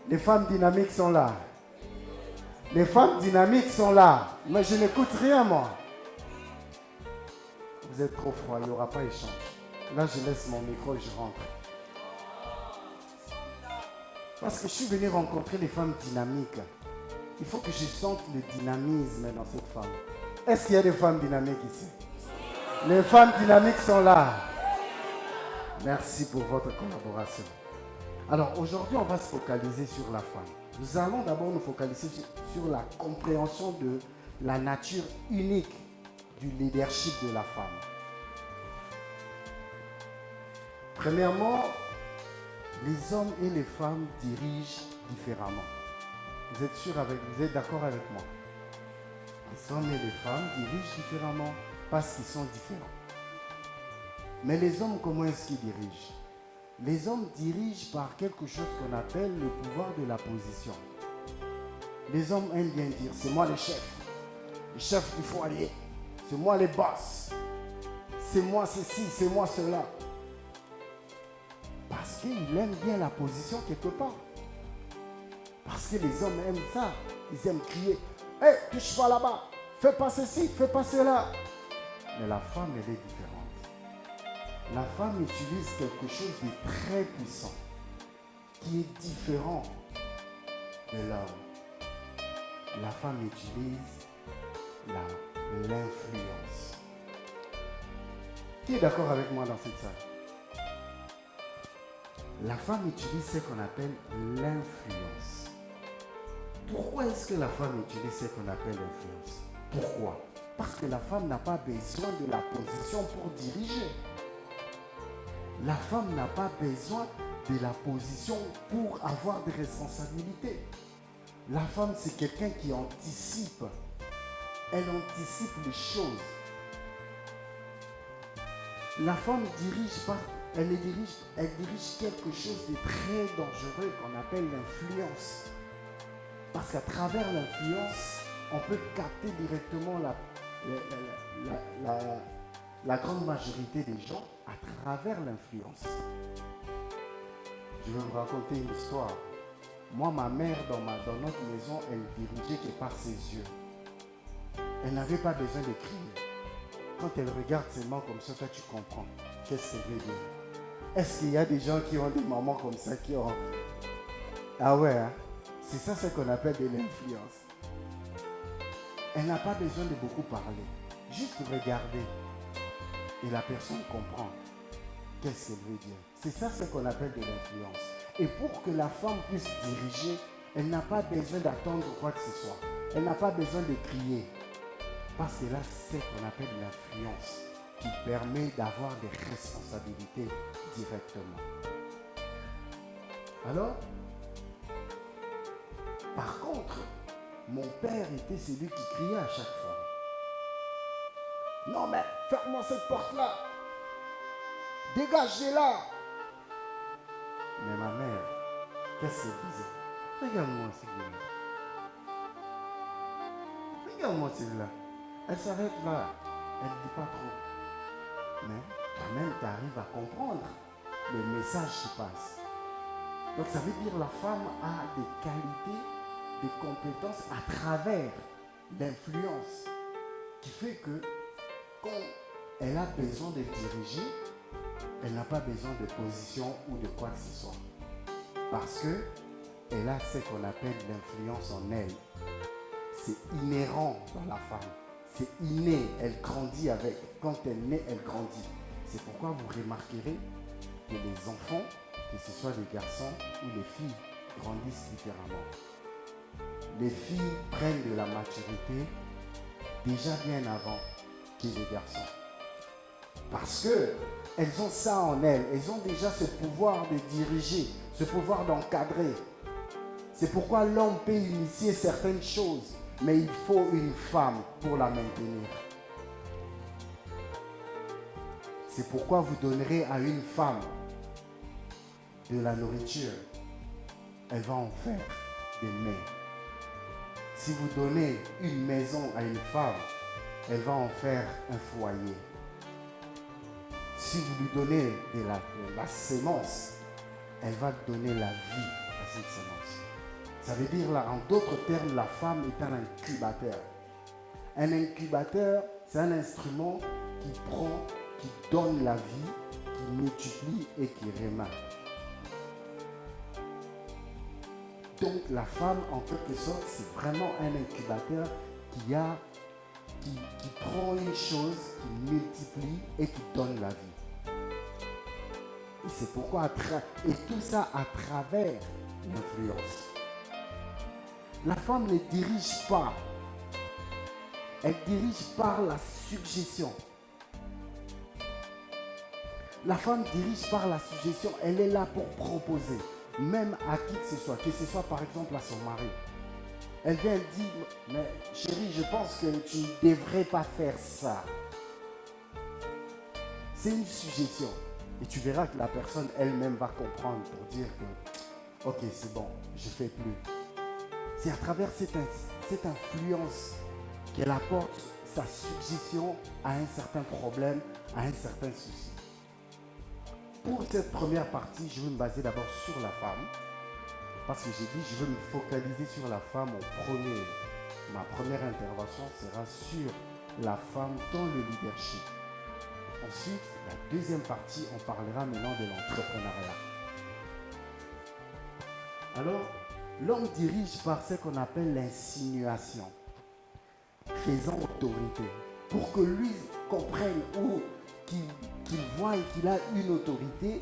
Les femmes dynamiques sont là. Les femmes dynamiques sont là. Mais je n'écoute rien, moi. Vous êtes trop froid, il n'y aura pas échange. Là, je laisse mon micro et je rentre. Parce que je suis venu rencontrer les femmes dynamiques. Il faut que je sente le dynamisme dans cette femme. Est-ce qu'il y a des femmes dynamiques ici? Les femmes dynamiques sont là. Merci pour votre collaboration. Alors aujourd'hui, on va se focaliser sur la femme. Nous allons d'abord nous focaliser sur la compréhension de la nature unique du leadership de la femme. Premièrement, les hommes et les femmes dirigent différemment. Vous êtes d'accord avec moi? Les hommes et les femmes dirigent différemment parce qu'ils sont différents. Mais les hommes, comment est-ce qu'ils dirigent? Les hommes dirigent par quelque chose qu'on appelle le pouvoir de la position. Les hommes aiment bien dire, c'est moi le chef du foyer, c'est moi le boss, c'est moi ceci, c'est moi cela. Parce qu'ils aiment bien la position quelque part. Parce que les hommes aiment ça. Ils aiment crier, « Hey, touche pas là-bas, fais pas ceci, fais pas cela. » Mais la femme, elle est différente. La femme utilise quelque chose de très puissant, qui est différent de l'homme. La femme utilise l'influence. Qui est d'accord avec moi dans cette salle? la femme utilise ce qu'on appelle l'influence. Pourquoi est-ce que la femme utilise ce qu'on appelle l'influence? Pourquoi? Parce que la femme n'a pas besoin de la position pour diriger. La femme n'a pas besoin de la position pour avoir des responsabilités. La femme, c'est quelqu'un qui anticipe. Elle anticipe les choses. La femme elle dirige quelque chose de très dangereux qu'on appelle l'influence. Parce qu'à travers l'influence, on peut capter directement la grande majorité des gens à travers l'influence. Je vais vous raconter une histoire. Moi, ma mère, dans notre maison, elle dirigeait que par ses yeux. Elle n'avait pas besoin de crier. Quand elle regarde ses mains comme ça, toi, tu comprends. Qu'est-ce qu'elle veut dire? Est-ce qu'il y a des gens qui ont des mamans comme ça qui ont... Ah ouais, hein? C'est ça ce qu'on appelle de l'influence. Elle n'a pas besoin de beaucoup parler. Juste regarder. Et la personne comprend. Qu'est-ce qu'elle veut dire? C'est ça ce qu'on appelle de l'influence. Et pour que la femme puisse diriger, elle n'a pas besoin d'attendre quoi que ce soit. Elle n'a pas besoin de crier. Parce que là, c'est ce qu'on appelle l'influence qui permet d'avoir des responsabilités directement. Alors, par contre, mon père était celui qui criait à chaque fois. Non mais, ferme-moi cette porte-là. Dégagez-la. Mais ma mère, qu'est-ce qu'elle disait? Regarde-moi celui-là. Regarde-moi celui-là. Elle s'arrête là. Elle ne dit pas trop. Mais toi-même, tu arrives à comprendre le message qui passe. Donc ça veut dire que la femme a des qualités, des compétences à travers l'influence qui fait que quand elle a besoin de diriger, elle n'a pas besoin de position ou de quoi que ce soit. Parce qu'elle a ce qu'on appelle l'influence en elle. C'est inhérent dans la femme. C'est inné. Elle grandit avec. Quand elle naît, elle grandit. C'est pourquoi vous remarquerez que les enfants, que ce soit les garçons ou les filles, grandissent différemment. Les filles prennent de la maturité déjà bien avant que les garçons. Parce qu'elles ont ça en elles. Elles ont déjà ce pouvoir de diriger, ce pouvoir d'encadrer. C'est pourquoi l'homme peut initier certaines choses, mais il faut une femme pour la maintenir. C'est pourquoi vous donnerez à une femme de la nourriture. Elle va en faire des mets. Si vous donnez une maison à une femme, elle va en faire un foyer. Si vous lui donnez de la sémence, elle va donner la vie à cette sémence. Ça veut dire, là, en d'autres termes, la femme est un incubateur. Un incubateur, c'est un instrument qui prend, qui donne la vie, qui multiplie et qui remet. Donc la femme, en quelque sorte, c'est vraiment un incubateur qui prend une chose, qui multiplie et qui donne la vie. Et c'est pourquoi, et tout ça à travers l'influence. La femme ne dirige pas. Elle dirige par la suggestion. La femme dirige par la suggestion. Elle est là pour proposer. Même à qui que ce soit par exemple à son mari. Elle vient dire, mais chérie, je pense que tu ne devrais pas faire ça. C'est une suggestion. Et tu verras que la personne elle-même va comprendre pour dire que, ok, c'est bon, je ne fais plus. C'est à travers cette influence qu'elle apporte sa suggestion à un certain problème, à un certain souci. Pour cette première partie, je vais me baser d'abord sur la femme. Parce que j'ai dit, je veux me focaliser sur la femme en premier. Ma première intervention sera sur la femme dans le leadership. Ensuite, la deuxième partie, on parlera maintenant de l'entrepreneuriat. Alors, l'homme dirige par ce qu'on appelle l'insinuation, faisant autorité, pour que lui comprenne ou qu'il voit qu'il a une autorité,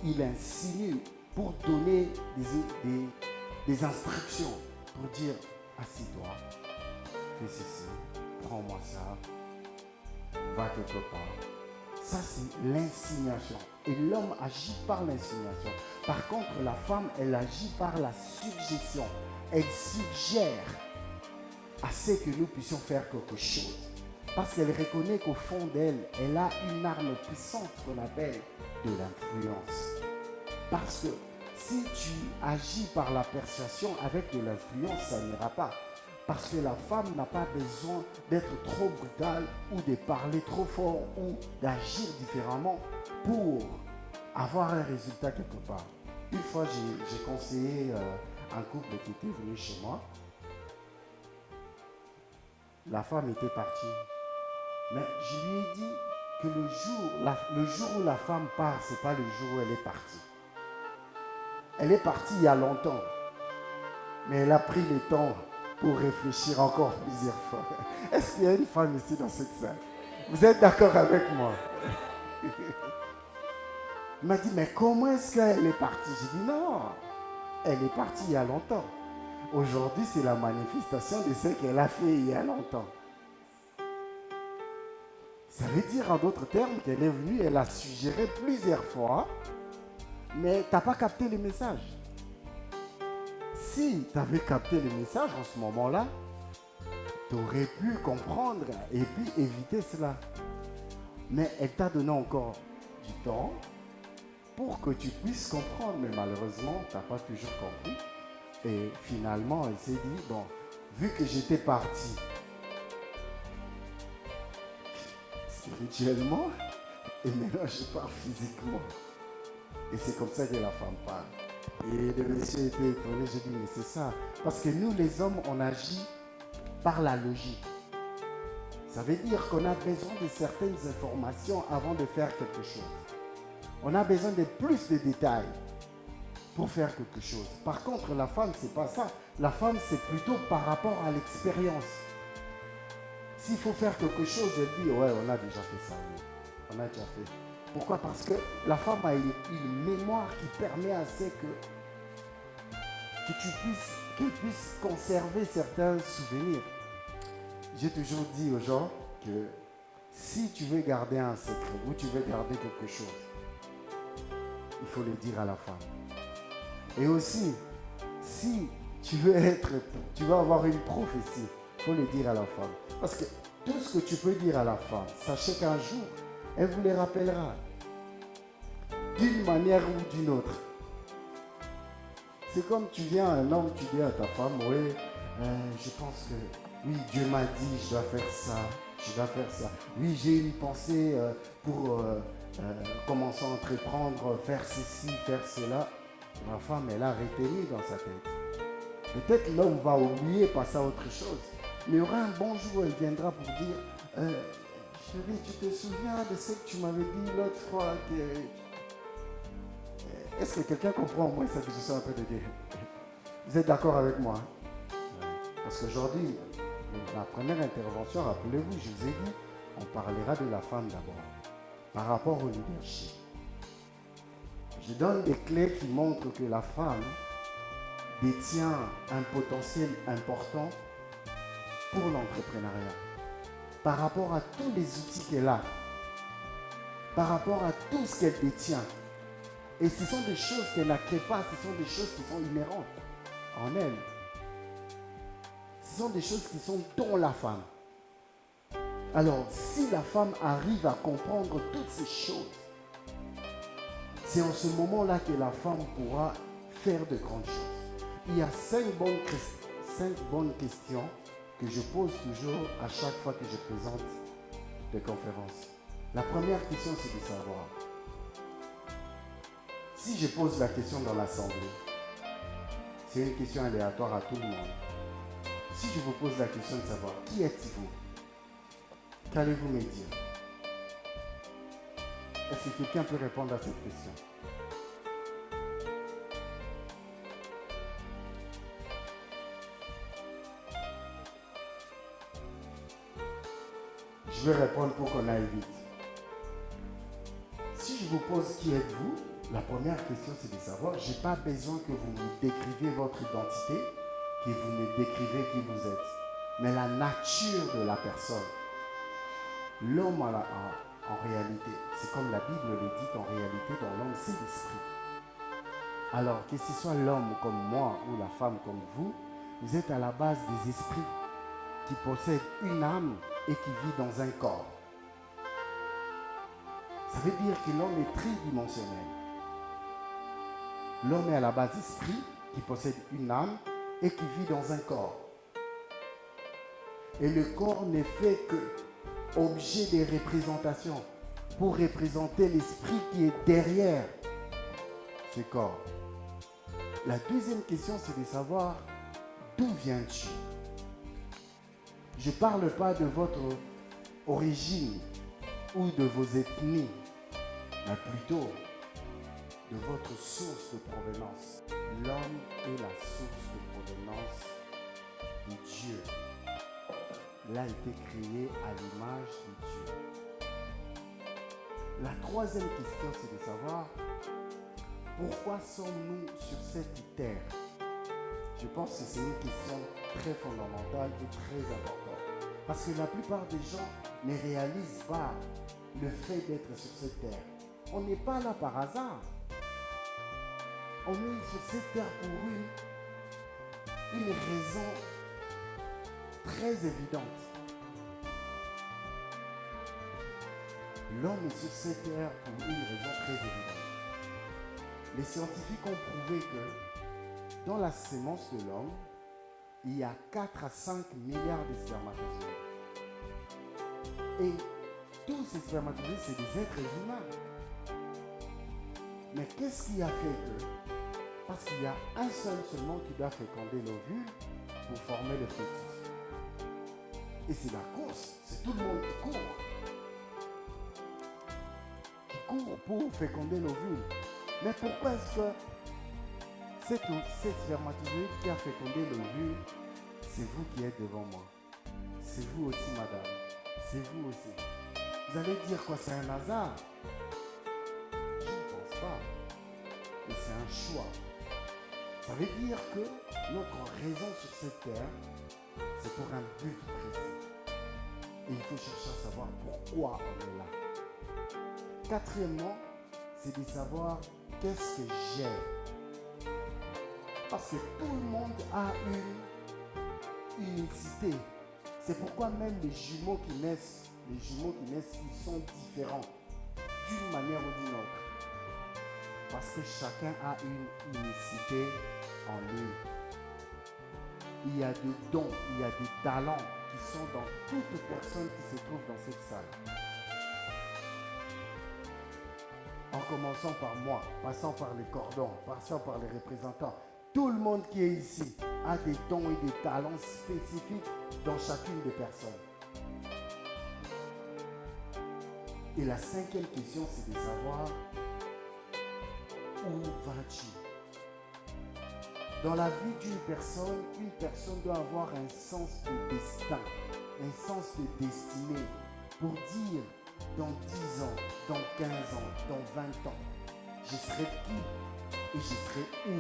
il insinue pour donner des instructions, pour dire assis-toi, fais ceci, prends-moi ça, va quelque part. Ça, c'est l'insinuation. Et l'homme agit par l'insinuation. Par contre, la femme, elle agit par la suggestion. Elle suggère à ce que nous puissions faire quelque chose. Parce qu'elle reconnaît qu'au fond d'elle, elle a une arme puissante qu'on appelle de l'influence. Parce que si tu agis par la persuasion avec de l'influence, ça n'ira pas. Parce que la femme n'a pas besoin d'être trop brutale ou de parler trop fort ou d'agir différemment pour avoir un résultat quelque part. Une fois, j'ai conseillé un couple qui était venu chez moi. La femme était partie. Mais je lui ai dit que le jour où la femme part, ce n'est pas le jour où elle est partie. Elle est partie il y a longtemps. Mais elle a pris le temps pour réfléchir encore plusieurs fois. Est-ce qu'il y a une femme ici dans cette salle? Vous êtes d'accord avec moi? Il m'a dit, mais comment est-ce qu'elle est partie? J'ai dit, non, elle est partie il y a longtemps. Aujourd'hui, c'est la manifestation de ce qu'elle a fait il y a longtemps. Ça veut dire en d'autres termes qu'elle est venue, elle a suggéré plusieurs fois, mais tu n'as pas capté le message. Si tu avais capté le message en ce moment-là, tu aurais pu comprendre et puis éviter cela. Mais elle t'a donné encore du temps pour que tu puisses comprendre. Mais malheureusement, tu n'as pas toujours compris. Et finalement, elle s'est dit, bon, vu que j'étais parti spirituellement, et maintenant je pars physiquement. Et c'est comme ça que la femme parle. Et le monsieur était étonné, j'ai dit, mais c'est ça. Parce que nous, les hommes, on agit par la logique. Ça veut dire qu'on a besoin de certaines informations avant de faire quelque chose. On a besoin de plus de détails pour faire quelque chose. Par contre, la femme, c'est pas ça. La femme, c'est plutôt par rapport à l'expérience. S'il faut faire quelque chose, elle dit, ouais, on a déjà fait ça. Oui. On a déjà fait. Pourquoi? Parce que la femme a une mémoire qui permet à ce qu'elle puisse conserver certains souvenirs. J'ai toujours dit aux gens que si tu veux garder un secret ou tu veux garder quelque chose, il faut le dire à la femme. Et aussi, si tu veux avoir une prophétie, il faut le dire à la femme. Parce que tout ce que tu peux dire à la femme, sachez qu'un jour, elle vous les rappellera. D'une manière ou d'une autre. C'est comme tu viens un homme, tu dis à ta femme, oui, je pense que, oui, Dieu m'a dit, je dois faire ça, je dois faire ça. Oui, j'ai une pensée pour commencer à entreprendre, faire ceci, faire cela. La femme, elle a retenu dans sa tête. Peut-être l'homme va oublier, passer à autre chose. Mais il y aura un bon jour, elle viendra pour dire, chérie, tu te souviens de ce que tu m'avais dit l'autre fois que... Est-ce que quelqu'un comprend au moins ce que je suis en train de dire? Vous êtes d'accord avec moi? Parce qu'aujourd'hui, la première intervention, rappelez-vous, je vous ai dit, on parlera de la femme d'abord, par rapport au leadership. Je donne des clés qui montrent que la femme détient un potentiel important pour l'entrepreneuriat. Par rapport à tous les outils qu'elle a, par rapport à tout ce qu'elle détient. Et ce sont des choses qu'elle n'a créées pas, ce sont des choses qui sont inhérentes en elle. Ce sont des choses qui sont dans la femme. Alors, si la femme arrive à comprendre toutes ces choses, c'est en ce moment-là que la femme pourra faire de grandes choses. Il y a 5 bonnes questions que je pose toujours à chaque fois que je présente des conférences. La première question, c'est de savoir, si je pose la question dans l'assemblée, c'est une question aléatoire à tout le monde. Si je vous pose la question de savoir, qui êtes-vous? Qu'allez-vous me dire? Est-ce que quelqu'un peut répondre à cette question? Je vais répondre pour qu'on aille vite. Si je vous pose qui êtes-vous, la première question, c'est de savoir, je n'ai pas besoin que vous me décriviez votre identité, que vous me décrivez qui vous êtes, mais la nature de la personne. L'homme en réalité, c'est comme la Bible le dit, en réalité, dans l'homme, c'est l'esprit. Alors, que ce soit l'homme comme moi ou la femme comme vous êtes à la base des esprits qui possèdent une âme et qui vit dans un corps. Ça veut dire que l'homme est tridimensionnel. L'homme est à la base esprit qui possède une âme et qui vit dans un corps. Et le corps n'est fait que objet des représentations pour représenter l'esprit qui est derrière ce corps. La deuxième question, c'est de savoir d'où viens-tu? Je ne parle pas de votre origine ou de vos ethnies, mais plutôt de votre source de provenance. L'homme est la source de provenance de Dieu. Il a été créé à l'image de Dieu. La troisième question, c'est de savoir pourquoi sommes-nous sur cette terre? Je pense que c'est une question très fondamentale et très importante. Parce que la plupart des gens ne réalisent pas le fait d'être sur cette terre. On n'est pas là par hasard. On est sur cette terre pour une raison très évidente. L'homme est sur cette terre pour une raison très évidente. Les scientifiques ont prouvé que dans la sémence de l'homme, il y a 4 à 5 milliards de spermatozoïdes. Et tous ces spermatozoïdes, c'est des êtres humains. Mais qu'est-ce qui a fait que? Parce qu'il y a un seul seulement qui doit féconder l'ovule pour former le fœtus. Et c'est la course, c'est tout le monde qui court. Qui court pour féconder l'ovule. Mais pourquoi est-ce que cette spermatozoïde qui a fécondé l'ovule, c'est vous qui êtes devant moi? C'est vous aussi, madame. C'est vous aussi. Vous allez dire quoi? C'est un hasard? Je ne pense pas. Mais c'est un choix. Ça veut dire que notre raison sur cette terre, c'est pour un but précis. Et il faut chercher à savoir pourquoi on est là. Quatrièmement, c'est de savoir qu'est-ce que j'ai. Parce que tout le monde a une unicité. C'est pourquoi même les jumeaux qui naissent, ils sont différents d'une manière ou d'une autre. Parce que chacun a une unicité en lui. Il y a des dons, il y a des talents qui sont dans toute personne qui se trouve dans cette salle. En commençant par moi, passant par les cordons, passant par les représentants, tout le monde qui est ici a des dons et des talents spécifiques dans chacune des personnes. Et la cinquième question, c'est de savoir où vas-tu? Dans la vie d'une personne doit avoir un sens de destin, un sens de destinée pour dire dans 10 ans, dans 15 ans, dans 20 ans, je serai qui et je serai où?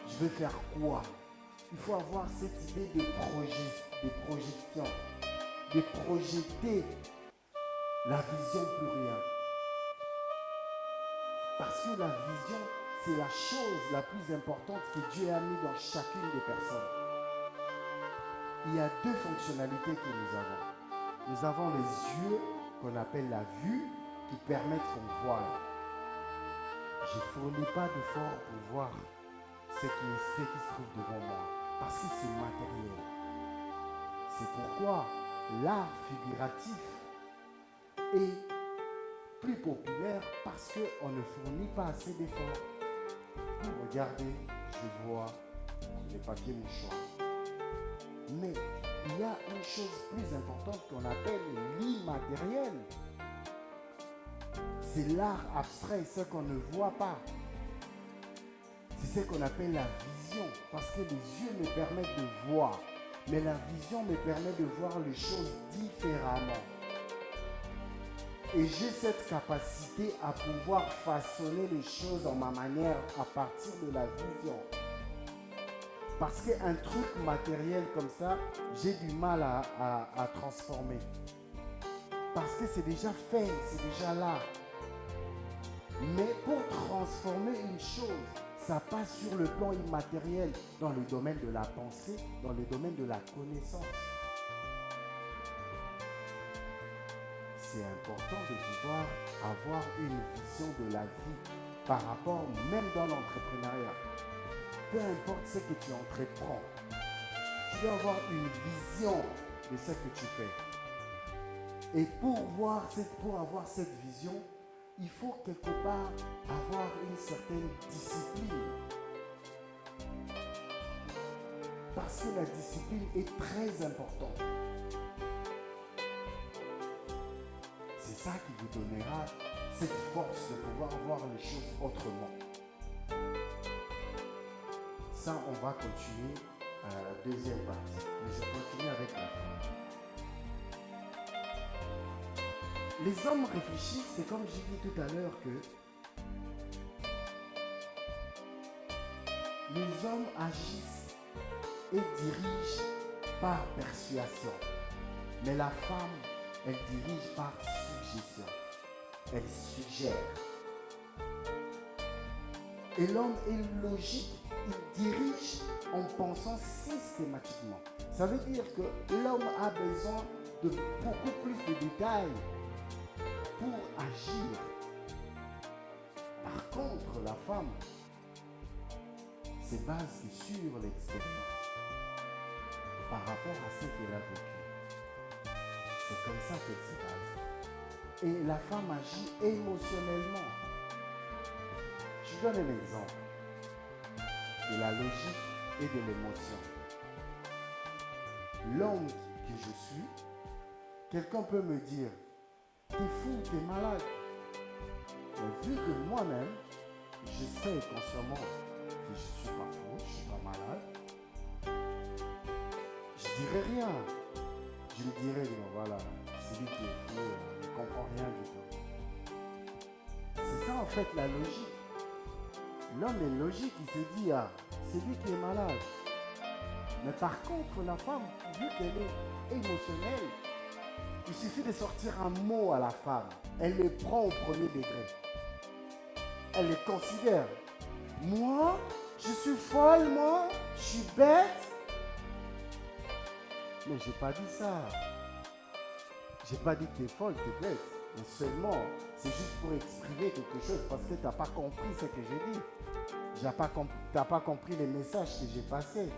Je vais faire quoi? Il faut avoir cette idée de projection, de projeter la vision plurielle. Parce que la vision, c'est la chose la plus importante que Dieu a mis dans chacune des personnes. Il y a 2 fonctionnalités que nous avons. Nous avons les yeux qu'on appelle la vue qui permettent qu'on voie. Je ne fournis pas d'effort pour voir ce qui se trouve devant moi. Parce que c'est matériel. C'est pourquoi l'art figuratif est plus populaire parce qu'on ne fournit pas assez d'efforts. Regardez, je vois les papiers mouchoirs. Mais il y a une chose plus importante qu'on appelle l'immatériel. C'est l'art abstrait, ce qu'on ne voit pas. C'est ce qu'on appelle la vision, parce que les yeux me permettent de voir, mais la vision me permet de voir les choses différemment. Et j'ai cette capacité à pouvoir façonner les choses en ma manière à partir de la vision. Parce qu'un truc matériel comme ça, j'ai du mal à transformer. Parce que c'est déjà fait, c'est déjà là. Mais pour transformer une chose, ça passe sur le plan immatériel, dans le domaine de la pensée, dans le domaine de la connaissance. C'est important de pouvoir avoir une vision de la vie par rapport, même dans l'entrepreneuriat. Peu importe ce que tu entreprends, tu dois avoir une vision de ce que tu fais. Et pour avoir cette vision, il faut quelque part avoir une certaine discipline. Parce que la discipline est très importante. C'est ça qui vous donnera cette force de pouvoir voir les choses autrement. Ça, on va continuer à la deuxième partie. Mais je continue avec la fin. Les hommes réfléchissent, c'est comme j'ai dit tout à l'heure que les hommes agissent et dirigent par persuasion. Mais la femme, elle dirige par suggestion. Elle suggère. Et l'homme est logique, il dirige en pensant systématiquement. Ça veut dire que l'homme a besoin de beaucoup plus de détails pour agir. Par contre, la femme se base sur l'expérience par rapport à ce qu'elle a vécu. C'est comme ça qu'elle se base. Et la femme agit émotionnellement. Je donne un exemple de la logique et de l'émotion. L'homme que je suis, quelqu'un peut me dire: t'es fou, t'es malade. Mais vu que moi-même, je sais consciemment que je ne suis pas fou, je ne suis pas malade, je ne dirai rien. Je me dirai: voilà, celui qui est fou, il ne comprend rien du tout. C'est ça en fait la logique. L'homme est logique, il se dit: ah, c'est lui qui est malade. Mais par contre, la femme, vu qu'elle est émotionnelle, il suffit de sortir un mot à la femme. Elle le prend au premier degré. Elle le considère. Moi, je suis folle, moi, je suis bête. Mais j'ai pas dit ça. J'ai pas dit que tu es folle, tu es bête. Mais seulement, c'est juste pour exprimer quelque chose parce que tu n'as pas compris ce que j'ai dit. Tu n'as pas compris les messages que j'ai passés.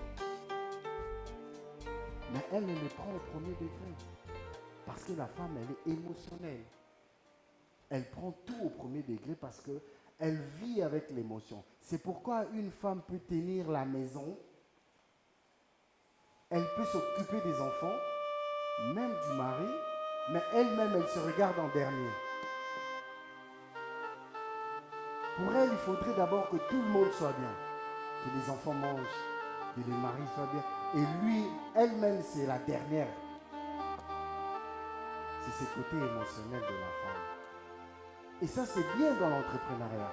Mais elle le prend au premier degré. Parce que la femme, elle est émotionnelle. Elle prend tout au premier degré parce qu'elle vit avec l'émotion. C'est pourquoi une femme peut tenir la maison. Elle peut s'occuper des enfants, même du mari, mais elle-même, elle se regarde en dernier. Pour elle, il faudrait d'abord que tout le monde soit bien. Que les enfants mangent, que les maris soient bien. Et lui, elle-même, c'est la dernière. C'est ce côté émotionnel de la femme. Et ça, c'est bien dans l'entrepreneuriat.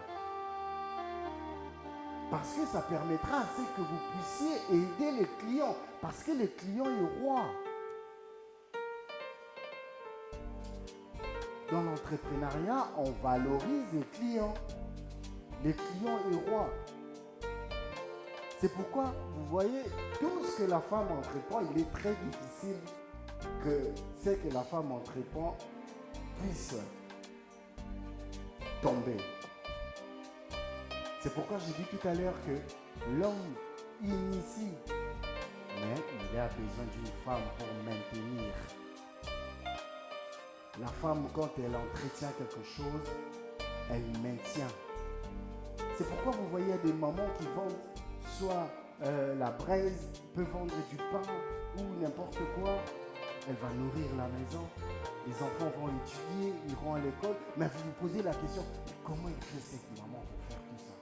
Parce que ça permettra à ce que vous puissiez aider les clients. Parce que les clients est roi. Dans l'entrepreneuriat, on valorise les clients. Les clients est roi. C'est pourquoi, vous voyez, tout ce que la femme entreprend, il est très difficile que ce que la femme entreprend puisse tomber. C'est pourquoi j'ai dit tout à l'heure que l'homme initie, mais il a besoin d'une femme pour maintenir. La femme, quand elle entretient quelque chose, elle maintient. C'est pourquoi vous voyez des mamans qui vendent soit la braise, peut vendre du pain ou n'importe quoi. Elle va nourrir la maison. Les enfants vont étudier, ils iront à l'école. Mais vous vous posez la question, comment il fait cette maman pour faire tout ça?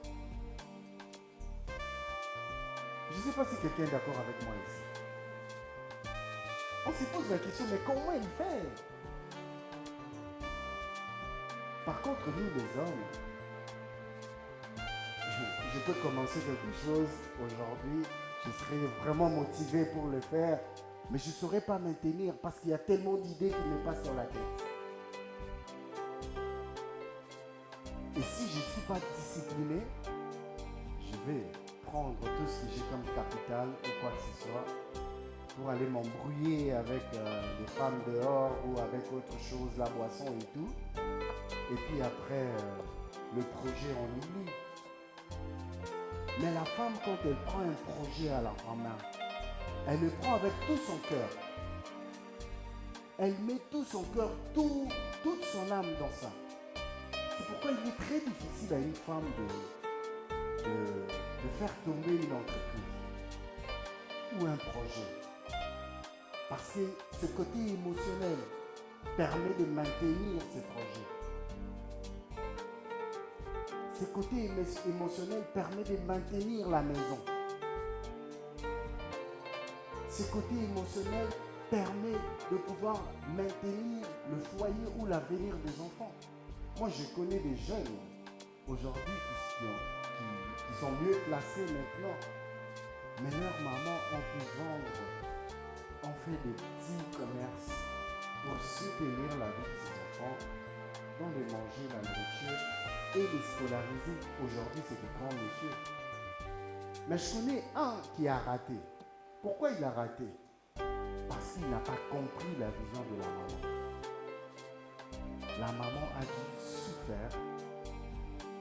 Je ne sais pas si quelqu'un est d'accord avec moi ici. On se pose la question, mais comment il fait? Par contre, nous les hommes, je peux commencer quelque chose aujourd'hui, je serais vraiment motivé pour le faire, mais je ne saurais pas maintenir parce qu'il y a tellement d'idées qui me passent sur la tête. Et si je ne suis pas discipliné, je vais prendre tout ce que j'ai comme capital ou quoi que ce soit pour aller m'embrouiller avec les femmes dehors ou avec autre chose, la boisson et tout. Et puis après, le projet, on oublie. Mais la femme, quand elle prend un projet en main, elle le prend avec tout son cœur. Elle met tout son cœur, toute son âme dans ça. C'est pourquoi il est très difficile à une femme de faire tomber une entreprise ou un projet. Parce que ce côté émotionnel permet de maintenir ces projets. Ce côté émotionnel permet de maintenir la maison. Ce côté émotionnel permet de pouvoir maintenir le foyer ou l'avenir des enfants. Moi, je connais des jeunes aujourd'hui qui sont mieux placés maintenant. Mais leurs mamans ont pu vendre, ont fait des petits commerces pour soutenir la vie de ces enfants, dont les manger, la nourriture et les scolariser. Aujourd'hui, c'est des grands messieurs. Mais je connais un qui a raté. Pourquoi il a raté? Parce qu'il n'a pas compris la vision de la maman. La maman a dû souffrir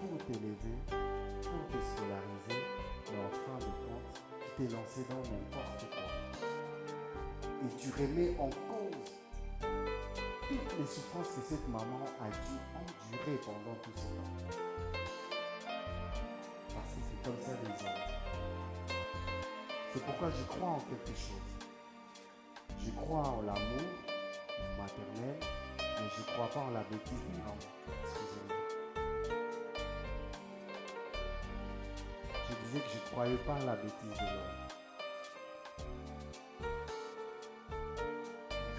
pour t'élever, pour te scolariser, mais en fin de compte, tu t'es lancé dans n'importe quoi. Et tu remets en cause toutes les souffrances que cette maman a dû endurer pendant tout ce temps. Parce que c'est comme ça les hommes. C'est pourquoi je crois en quelque chose. Je crois en l'amour maternel, mais je ne crois pas en la bêtise de l'homme. Excusez-moi. Je disais que je ne croyais pas en la bêtise de l'homme.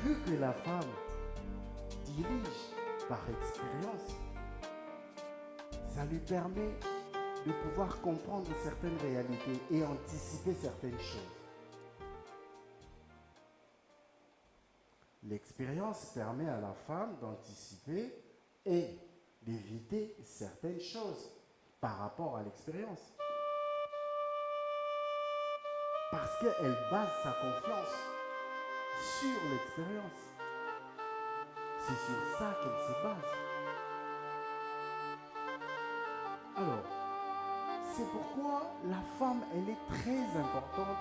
Vu que la femme dirige par expérience, ça lui permet de pouvoir comprendre certaines réalités et anticiper certaines choses. L'expérience permet à la femme d'anticiper et d'éviter certaines choses par rapport à l'expérience. Parce qu'elle base sa confiance sur l'expérience. C'est sur ça qu'elle se base. Alors, c'est pourquoi la femme, elle est très importante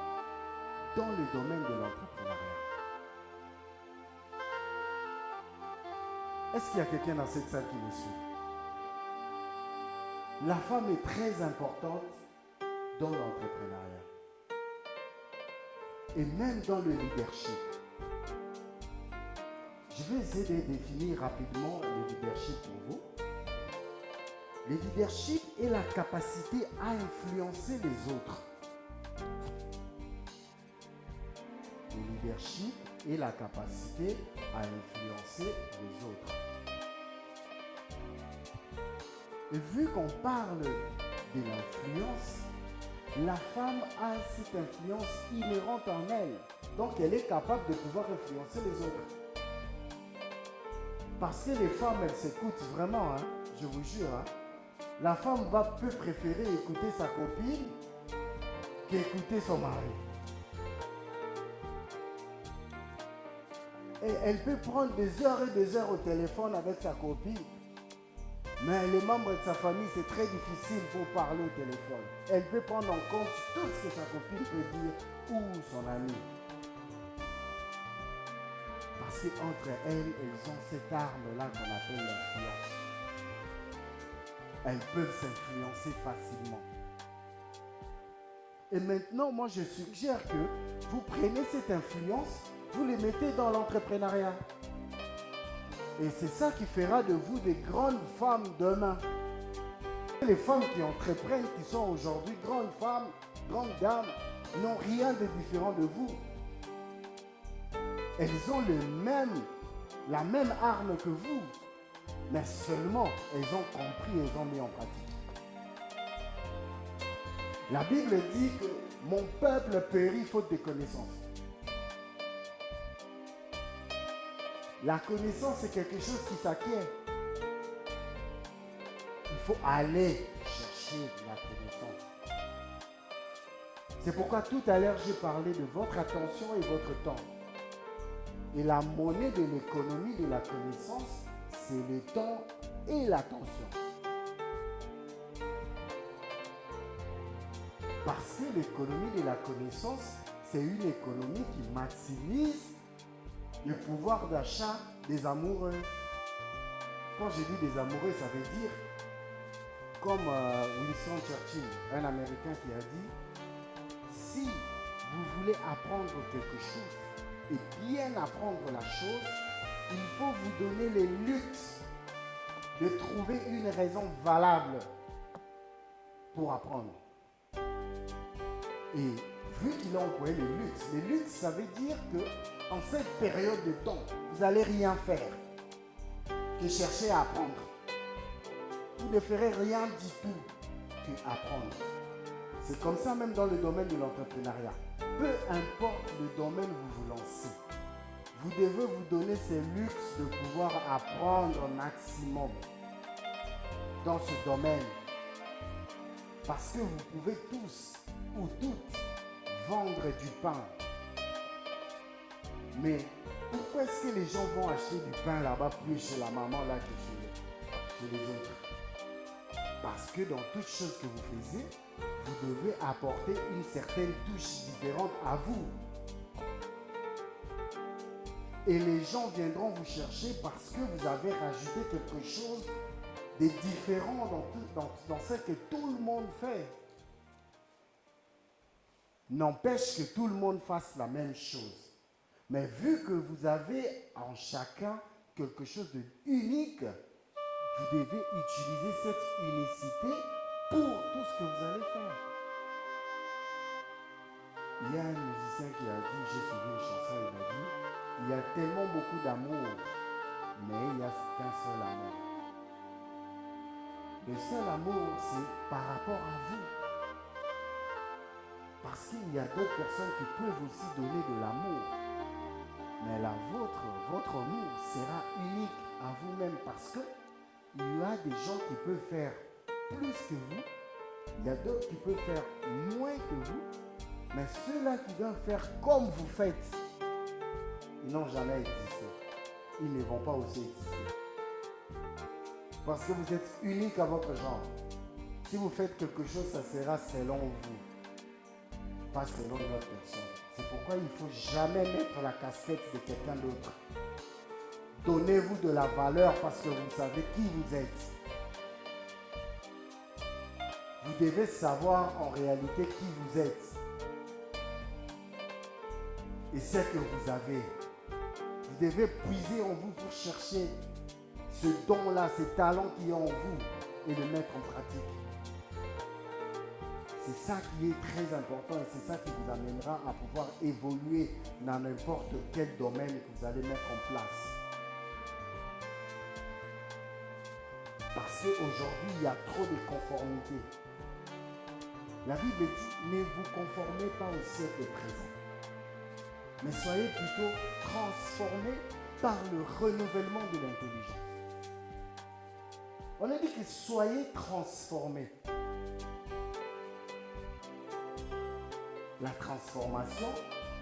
dans le domaine de l'entrepreneuriat. Est-ce qu'il y a quelqu'un dans cette salle qui me suit? La femme est très importante dans l'entrepreneuriat. Et même dans le leadership. Je vais essayer de définir rapidement le leadership pour vous. Le leadership est la capacité à influencer les autres. Le leadership est la capacité à influencer les autres. Et vu qu'on parle de l'influence, la femme a cette influence inhérente en elle. Donc elle est capable de pouvoir influencer les autres. Parce que les femmes, elles s'écoutent vraiment, hein, je vous jure. Hein. La femme peut préférer écouter sa copine qu'écouter son mari. Et elle peut prendre des heures et des heures au téléphone avec sa copine. Mais les membres de sa famille, c'est très difficile pour parler au téléphone. Elle peut prendre en compte tout ce que sa copine peut dire ou son ami. Parce qu'entre elles, elles ont cette arme-là qu'on appelle l'influence. Elles peuvent s'influencer facilement. Et maintenant, moi, je suggère que vous prenez cette influence, vous les mettez dans l'entrepreneuriat. Et c'est ça qui fera de vous des grandes femmes demain. Les femmes qui entreprennent, qui sont aujourd'hui grandes femmes, grandes dames, n'ont rien de différent de vous. Elles ont la même arme que vous. Mais seulement, elles ont compris et elles ont mis en pratique. La Bible dit que mon peuple périt faute de connaissance. La connaissance, c'est quelque chose qui s'acquiert. Il faut aller chercher la connaissance. C'est pourquoi tout à l'heure, j'ai parlé de votre attention et votre temps. Et la monnaie de l'économie de la connaissance, c'est le temps et l'attention. Parce que l'économie de la connaissance, c'est une économie qui maximise le pouvoir d'achat des amoureux. Quand je dis des amoureux, ça veut dire, comme Winston Churchill, un Américain qui a dit, si vous voulez apprendre quelque chose et bien apprendre la chose, il faut vous donner le luxe de trouver une raison valable pour apprendre. Et vu qu'il a employé le luxe, ça veut dire que en cette période de temps, vous n'allez rien faire que chercher à apprendre. Vous ne ferez rien du tout que apprendre. C'est comme ça même dans le domaine de l'entrepreneuriat. Peu importe le domaine où vous vous lancez, vous devez vous donner ce luxe de pouvoir apprendre au maximum dans ce domaine. Parce que vous pouvez tous ou toutes vendre du pain. Mais pourquoi est-ce que les gens vont acheter du pain là-bas plus chez la maman là que chez les autres? Parce que dans toute chose que vous faisiez, vous devez apporter une certaine touche différente à vous. Et les gens viendront vous chercher parce que vous avez rajouté quelque chose de différent dans ce que tout le monde fait. N'empêche que tout le monde fasse la même chose. Mais vu que vous avez en chacun quelque chose d'unique, vous devez utiliser cette unicité pour tout ce que vous allez faire. Il y a un musicien qui a dit, j'ai suivi une chanson, il a dit, il y a tellement beaucoup d'amour, mais il n'y a qu'un seul amour. Le seul amour, c'est par rapport à vous. Parce qu'il y a d'autres personnes qui peuvent aussi donner de l'amour. Mais votre amour sera unique à vous-même parce que il y a des gens qui peuvent faire plus que vous. Il y a d'autres qui peuvent faire moins que vous. Mais ceux-là qui doivent faire comme vous faites, ils n'ont jamais existé. Ils ne vont pas aussi exister. Parce que vous êtes unique à votre genre. Si vous faites quelque chose, ça sera selon vous. Pas selon une autre personne. C'est pourquoi il ne faut jamais mettre la casquette de quelqu'un d'autre. Donnez-vous de la valeur parce que vous savez qui vous êtes. Vous devez savoir en réalité qui vous êtes. Et ce que vous avez. Vous devez puiser en vous pour chercher ce don-là, ce talent qui est en vous et le mettre en pratique. C'est ça qui est très important et c'est ça qui vous amènera à pouvoir évoluer dans n'importe quel domaine que vous allez mettre en place. Parce qu'aujourd'hui, il y a trop de conformité. La Bible dit, ne vous conformez pas au siècle présent, mais soyez plutôt transformés par le renouvellement de l'intelligence. On a dit que soyez transformés. La transformation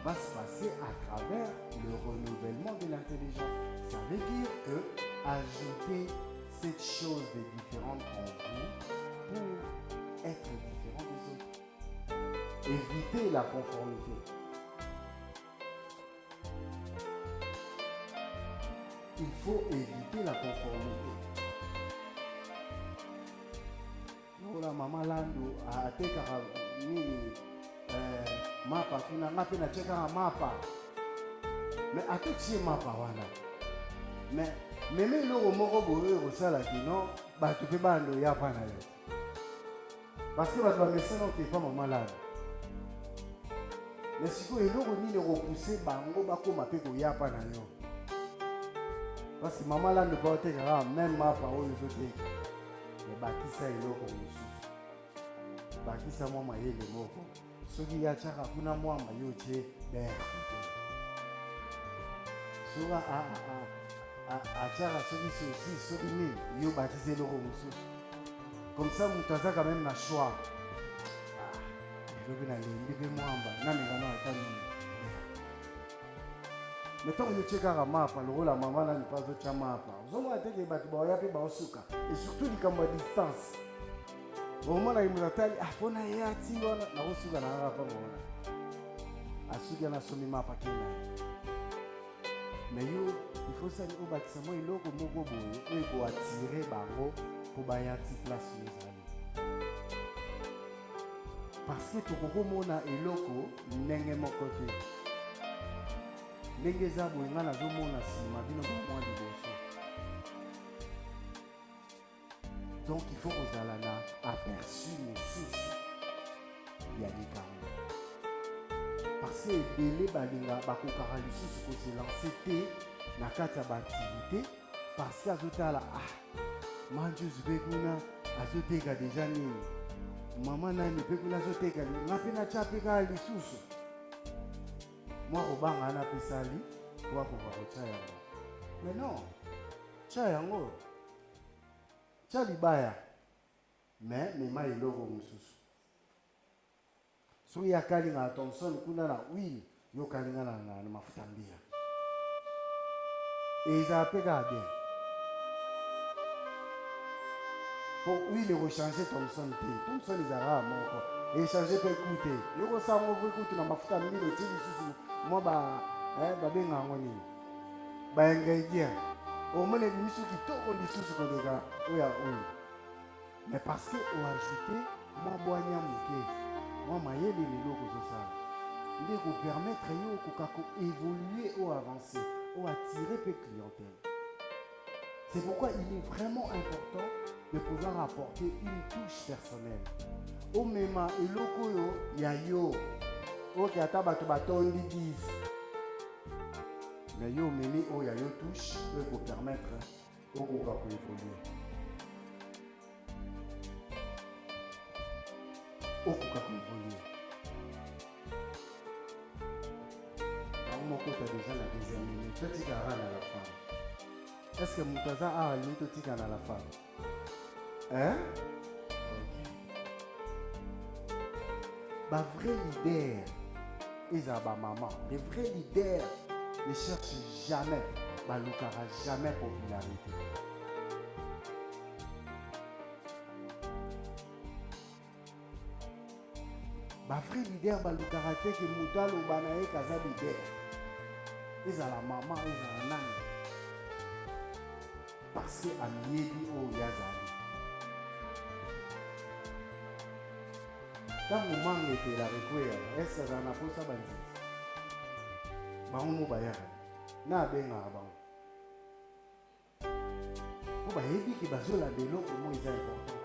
va se passer à travers le renouvellement de l'intelligence. Ça veut dire que ajoutez cette chose de différente en vous pour être différent des autres. Évitez la conformité. Il faut éviter la conformité. Nous, la maman Lando a été carabinée. Mapa kuna ngapi na cheka mapa mais atotie mapa wana mais meme loko moko boye kosala kino bato mpe bando ya pa na yo parce que bato bamesana otepa mama lana mais sikoyo eloko nini ekopuse bango bakoma mpe koya pa na yo Parce que maman là ne peut pas même ma parole les autres. Mais bakisa eloko mususu. Bakisa mama yele moko. Soki ya chaka kuna mwamba yoche ber. Soka a chaka soki sosi soki ni yo bakisa eloko mususu. Comme ça mutaza quand même na choix. Eloko na lembi pe mwamba na mengano atani. Mais tant que tu es à mapa, le rôle la maman là n'est pas au chamapa. Vous avez été que batuba yapi baosuka et surtout les camps à distance. Au moment là il me dit ah pona ya ti wana na osuka na rafa mona. Asuka na somi mapa kina. Mais yo il faut ça au bâtiment il loko moko boye et pour attirer bango pour baya ti place les amis. Parce que to koko mona eloko ndenge moko te. Donc il faut que vous ayez aperçu les six. Il y a des carnets. Parce que les balinga bakokara les six se lancer na kata activité parce que azotala manjus bekuna azoteka déjà ni maman na ni bekuna azoteka na pena chapeka les sous. Moi, au bang, on a pu salir, toi, pour voir le chayango. Mais non, chayango, chalibaya. Mais ma il logo mususu. So ya kalinga Thompson kuna na oui, yo kalinga na mafutambia. Et ils appellent bien. Pour oui, les rechanger Thompson T. Thompson ils arabes mon corps. Et changer peut écouter. Le ressemble au écoute na mafutambia le tili susu. Moi benga ngoni ba ingrédients au moins les misu qui toko di susu ko dega oya oyo mais parce que on a ajouté moi boanya muke moi mayeli les loko zo ça il ko permettre yo ko évoluer ou avancer ou attirer peu clientèle. C'est pourquoi il est vraiment important de pouvoir apporter une touche personnelle au même eloko yo ya yo. Ok, ata bato batondi 10. Mais yo meni o ya yo touche pour permettre au koka pour évoluer. Au koka pour évoluer. Alors mon côté déjà la deuxième minute, petit caran à la fin. Est-ce que Moutaza a un petit caran à la fin? Hein? Ok. Bah vrai leader. Ils ont maman. Les vrais leaders ne cherchent jamais, Baloukara jamais popularité. Les vrais leaders Baloukara que Moutalo Banae Kaza leader. Ils ont la maman, ils ont un âme. Parce que Amiebi o Yazali. Quand vous manquez la recueil, est-ce que ça n'a pas ça bandit? Baomo bayaka. Na benga abang. Pour bahebi qui bazola de l'eau pour moi c'est important.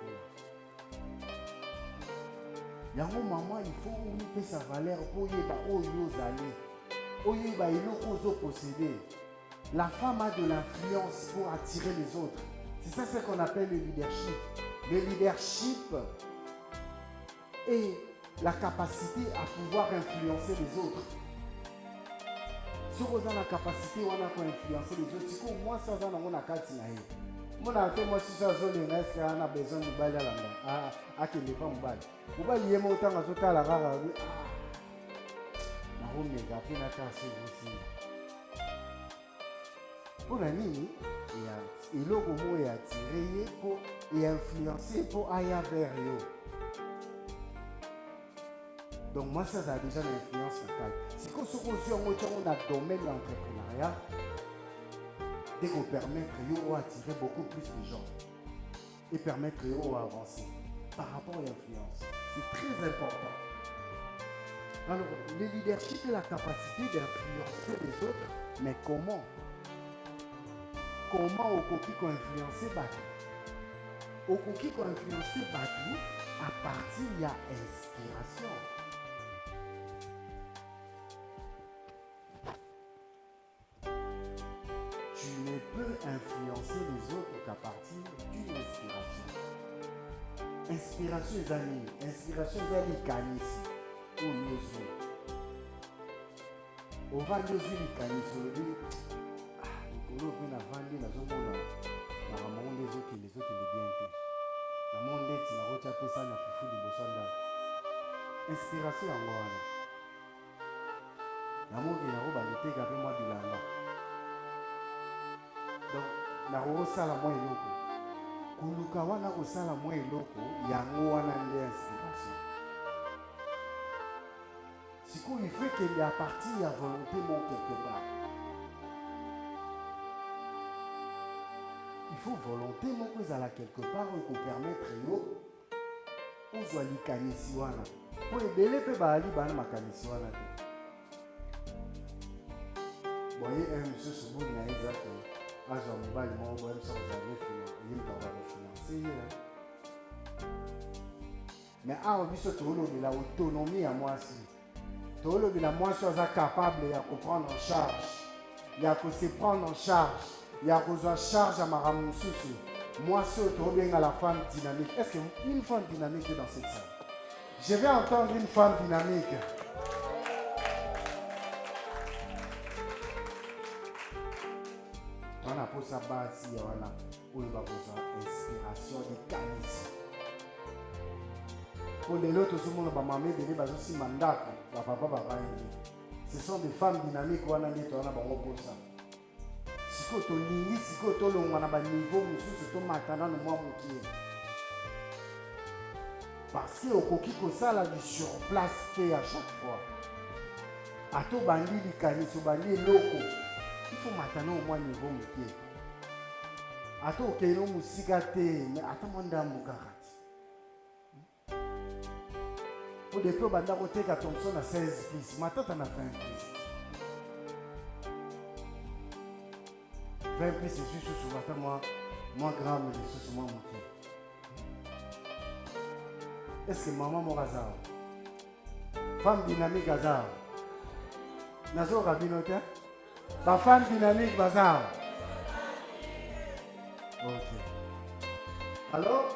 Yango maman il faut unique sa valeur pour yeba oyo zali. Oyo ba iloko zo posséder. La femme a de l'influence pour attirer les autres. C'est ça ce qu'on appelle le leadership. Le leadership et la capacité à pouvoir influencer les autres. Si vous avez la capacité à influencer les autres, c'est que moi, ça va dans mon akati. Moi, si ça a besoin de bailler à qui n'est pas mon bail. Vous voyez, moi, autant à la rare. Pour la nuit, il y a attiré pour influencer pour aller vers eux. Donc moi ça a déjà l'influence locale. Si on se concentre sur le domaine de l'entrepreneuriat, dès qu'on permet d'attirer beaucoup plus de gens et permettre d'avancer par rapport à l'influence. C'est très important. Alors le leadership est la capacité d'influencer les autres, mais comment? Comment au coquille qu'on influencer Batou? Au coquille qu'on influencer Batou, à partir il y a inspiration. Tu ne peux à partir d'une inspiration. Inspiration eza nini? Inspiration eza likanisi oyo ozwi. Ovandi ozwi likanisi olobi likolo mpe navandi nazomona makambo nde ezokende bien te. Namoni ndeti nakotya pesa na fufu liboso ya ndako. Inspiration yango wana. Namoki yango baloteka mpe mwa bilanga. Donc nakosala mwa eloko. Koluka wana kosala mwa eloko yango wana nde inspiration. Sikoyo il faut qu'il y a partir ya volonté mon quelque part. Il faut volonté moko ezala quelque part oyo kopermettre yo ozwa likanisi wana. Po ebele mpe baali bana makanisi wana te. Boye mosusu boni na ye eza te azwa mobali moko boye mosusu ozali ye moto akofinanse ye. Mais awa biso toolobela autonomie ya mwasi. Toolobela mwasi aza capable ya koprendre en charge, ya kose prendre en charge, ya kozwa charge ya makambo mosusu. Mwasi oyo toobenga la femme dynamique. Est-ce qu'une femme dynamique est dans cette salle? Je vais entendre une femme dynamique. Wana posa basi ya wana oyo bakozwa inspiration likanisi. Pour les autres, tout le monde va m'amener des bases aussi mandat, papa va ce sont des femmes dynamiques qui ont un pour ça. Si tu as un si tu as un niveau, tu as maintenant le moins moqué. Parce que au coquille comme ça, là, du surplace fait à chaque fois. À tout bandi, les canis, au bandi, loco. Il faut maintenant au moins niveau moqué. À tout qu'il y ait un musicaté, mais à tout le monde a un moukarat. Au dépôt, on a un Thompson à 16 pistes. Maintenant, on a 20 pistes. 20 pistes, c'est juste sur moi grand, mais c'est sur moi moqué. Est-ce que maman m'a hasard? Femme dynamique hasard? Nazo Rabinote? Ma femme dynamique hasard? Ok. Alors,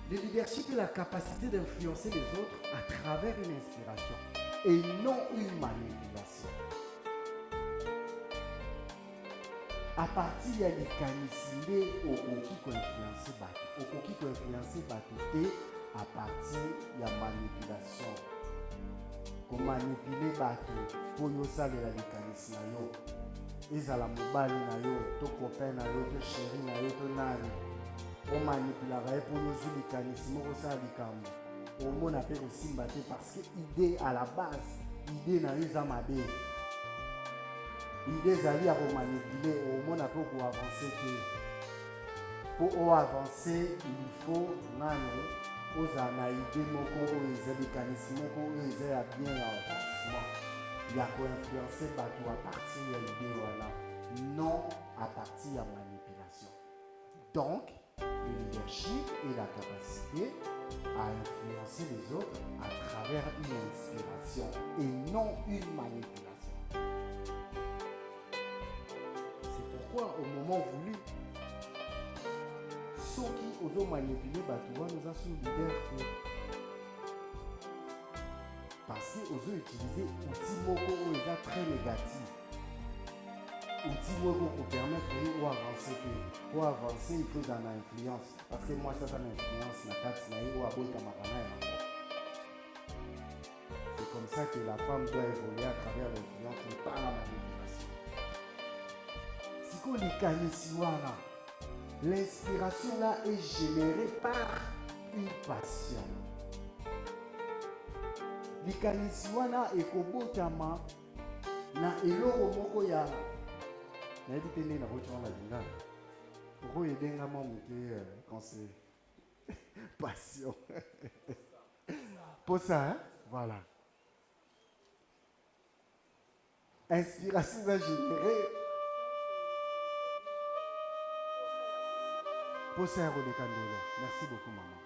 le leadership est la capacité d'influencer les autres à travers une inspiration et non une manipulation. À partir de l'ikanisinde, okoki ko influencer bato. Okoki ko influencer bato te à partir de la manipulation. Ko manipuler bato po yo salela likanisi na yo. Ezala mobali na yo, to copain na yo, to chéri na yo, to nani. On manipule pour nous likanisi moko sa likambo. Au monde appelle aussi mbaté parce que l'idée à la base, l'idée na yo za mabe. L'idée zali à manipuler au monde appelle pour avancer que pour avancer il faut nano ozana idée moko oza likanisi moko oza bien avancement. Il y a quoi influencer bato à partir de l'idée voilà, non à partir de la manipulation. Donc le leadership est la capacité à influencer les autres à travers une inspiration et non une manipulation. C'est pourquoi au moment voulu, ceux qui osent manipuler Batouba nous a sous leader parce qu'ils osent utiliser outils moko très négatifs. Outils pour permettre de avancer. Pour avancer, il faut une influence. Parce que moi, ça a une influence. C'est comme ça que la femme doit évoluer à travers l'influence et pas la manipulation. Si on est l'inspiration là est générée par une passion. Likanisiwana ekobotama na eloko moko ya nayebi te ndenge nakotyanga na lingana okoyedengama moke quand c'est passion pour ça, hein? Voilà. Inspiration va générer pour ça kolekandelo. Merci beaucoup maman.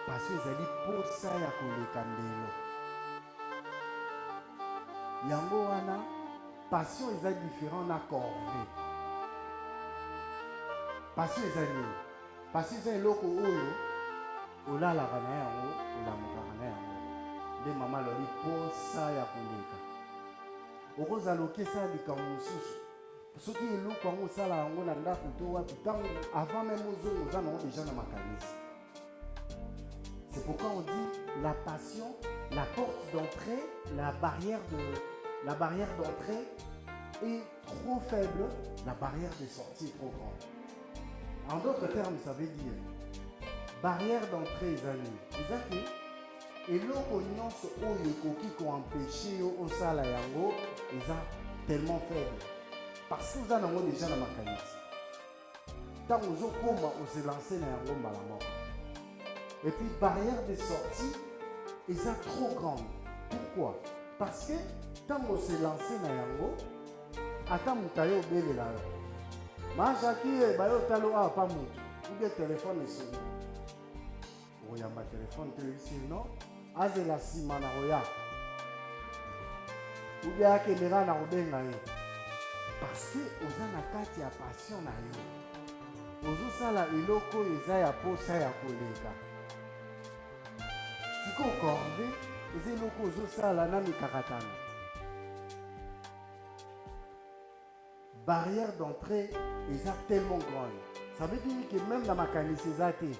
Parce que ezali pour ça ya kolekandelo. Yango wana passion est différent na corvée. passion eza nini? Passion eza eloko oyo olalaka na yango, olamukaka na yango. Nde mama alobi posa ya koleka. Okozala okesa likambo mosusu. Soki eloko yango osala yango na ndako to wapi, ntango avant même ozonga oza nango déjà na makanisi. C'est pourquoi on dit la passion, la porte d'entrée, la barrière d'entrée est trop faible, la barrière de sortie est trop grande. En d'autres termes, ça veut dire barrière d'entrée ezali. Ezaki eloko nyonso oyo ekoki koempêcher yo osala yango eza tellement faible. Parce que oza nango déjà na makanisi. Ntango ozokoma oselance na yango mbala moko. Et puis barrière de sortie eza trop grande. Pourquoi? Parce que ntango oselance na yango ata moto aye obelela yo. Majaki bayo talo a pa moto. Ou téléphone esoni. Oyamba téléphone televisi non? Azela sima na roya. Ou bien akendeka na kobenga ye. Parce que oza na kati ya passion na yo. Ozosala eloko eza ya posa ya koleka. Siko corvé, eza eloko ozosala na mikakatano. Barrière d'entrée eza tellement grande. Ça veut dire que même dans ma kanisi eza te.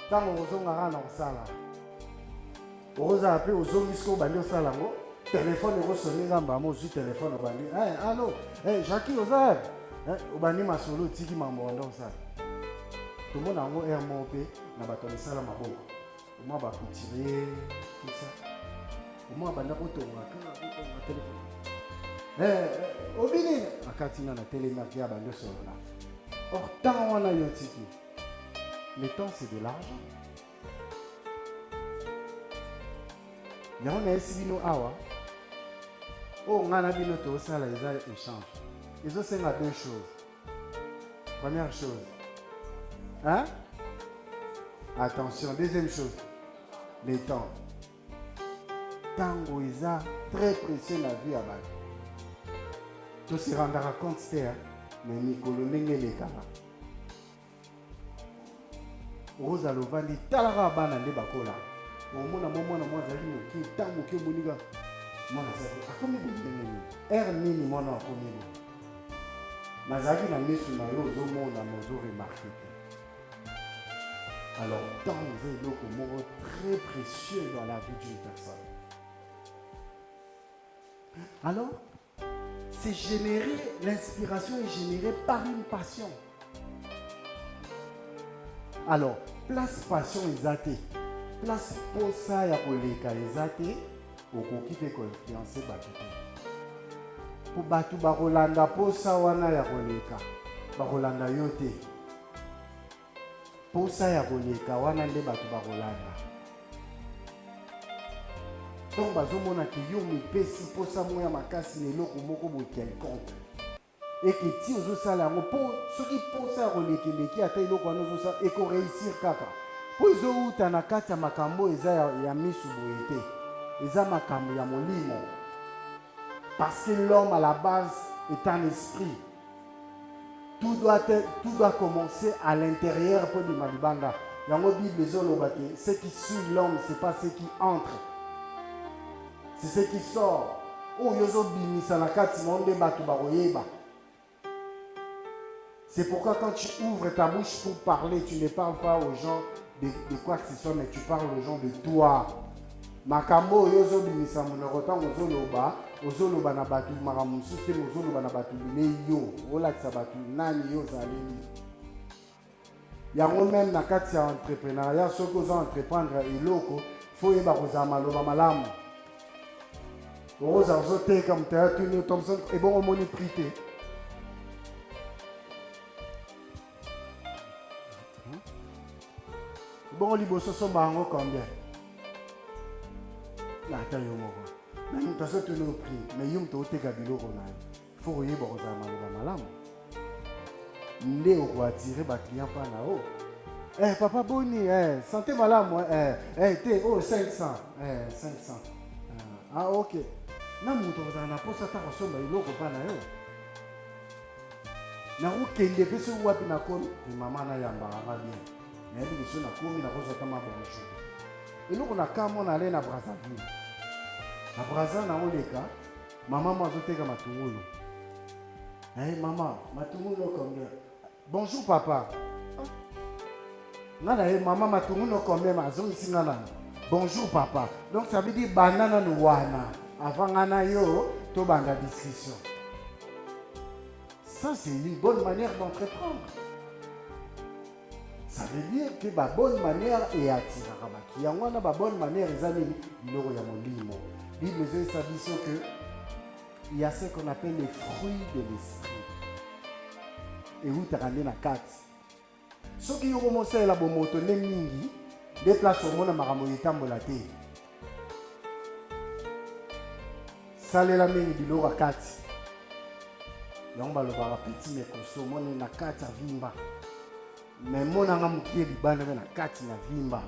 Tango ozongaka na kosala. Oza ape ozongisko bandi osala ngo. Téléphone ekosoni ngamba mo ozwi téléphone obandi. Allô, Jackie oza. Obandi masolo tiki mambo wanda osala. Tomona yango air mo pe na bato misala maboko. Moi ba couturier tout ça. Moi banda kotonga kana téléphone. Obini akatina na télémarque ya bando solo. Or tant on a yo tiki. Le temps c'est de l'argent. Yango na esibino awa. Oh ngana bino to sala eza échange. Ils ont senga deux choses. Première chose. Hein? Attention, deuxième chose. Le temps. Tango eza très précieux la vie à bas. Tout se rendra compte c'est mais Nicolo ndenge kala. Rosa lovandi talaka bana nde bakola. Omona mwana mwazali moki tango ke bonika. Mwana sako akomi ndenge nini mwana akomi. Nazaki na misu na yo ozomona mozo remarquer. Alors, temps est un mot très précieux dans la vie d'une personne. Alors, c'est généré, l'inspiration est générée par une passion. Alors, place passion exate, place posa ya koleka exate, okoki pe ko influencer bato te. Po bato ba kolanda posa wana ya koleka, ba kolanda yo te. Posa ya koleka wana nde bato ba kolanda. Donc bazomona ke yo mipesi posa moya makasi na eloko moko bo quelconque. Et que ti ozosala yango po soki posa ya kolekeleki ata eloko wana ozosala eko réussir kaka. Po ezouta na kati ya makambo eza ya misu boye te. Eza makambo ya molimo. Parce que l'homme à la base est un esprit. Tout doit commencer à l'intérieur pour le malibanga. Yango Bible zolobate, ce qui suit l'homme, c'est pas ce qui entre. C'est ce qui sort. Oh yozo bimisa na kati monde batu baroyeba. C'est pourquoi quand tu ouvres ta bouche pour parler, tu ne parles pas aux gens de quoi que ce soit, mais tu parles aux gens de toi. Makambo yozo bimisa monorotan ozoloba na batu maramusu te ozoloba na batu le yo olakisa batu nani yo zaleli. Yango même na kati ya entrepreneuriat soki oza entreprendre eloko faut yeba kozala maloba malamu. Oza ozoteka mutaya tuni Thompson ebongo omoni prix te. Bongo liboso somba yango combien? Nata yo moko. Mais nous t'as tenu au prix, mais yum to teka biloko na. Faut oyeba kozala maloba malamu. Nde oko attirer ba client pa na o. Papa Boni, santé malamu, te 500, 500. Ah OK. Na muto kozala na posa ta kosomba iloko pa na yo. nakokende mpe soki wapi nakomi mama nayambaka bien nayebi biso nakomi nakozwata mabonjour eloko nakamona ale na Brazzaville na Brazza naoleka mama mo azoteka matungulu mama matungulu combien bonjour papa nga na mama matungulu combien azongisi nga nani bonjour papa donc ça veut dire banana no wana avant nga na yo tobanda discussion. Ça, c'est une bonne manière d'entreprendre. Ça veut dire que la bonne manière est attirée. Il y a une bonne manière, les amis, il y a mon limo. Il y a ce qu'on appelle les fruits de l'esprit. Et où tu as rendu la carte. Ceux qui ont commencé à la bonne moto, les mingi, des places au monde à Maramoyeta Mbolate. Ça, les amis, il y a la carte. Yamba le bara petit mais koso moni na kati ya vimba mais mona nga mukie libana na kati na vimba.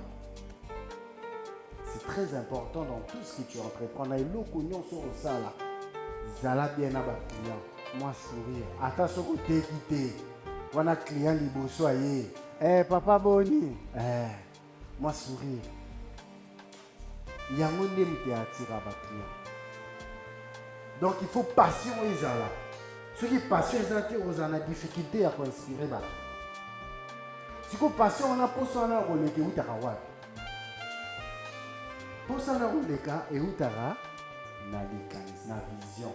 C'est très important dans tout ce que tu entreprends na eloko nyonso osala zala bien na ba client moi sourire ata soko tekite wana client liboso aye papa boni moi sourire yango nde mute atira ba client. Donc il faut passion ezala. Ceux qui passent, ils ont des difficultés à inspirer. Si vous passez, on a pour ça, on a un qui est où tu as pour ça, on a un et où tu as la vision.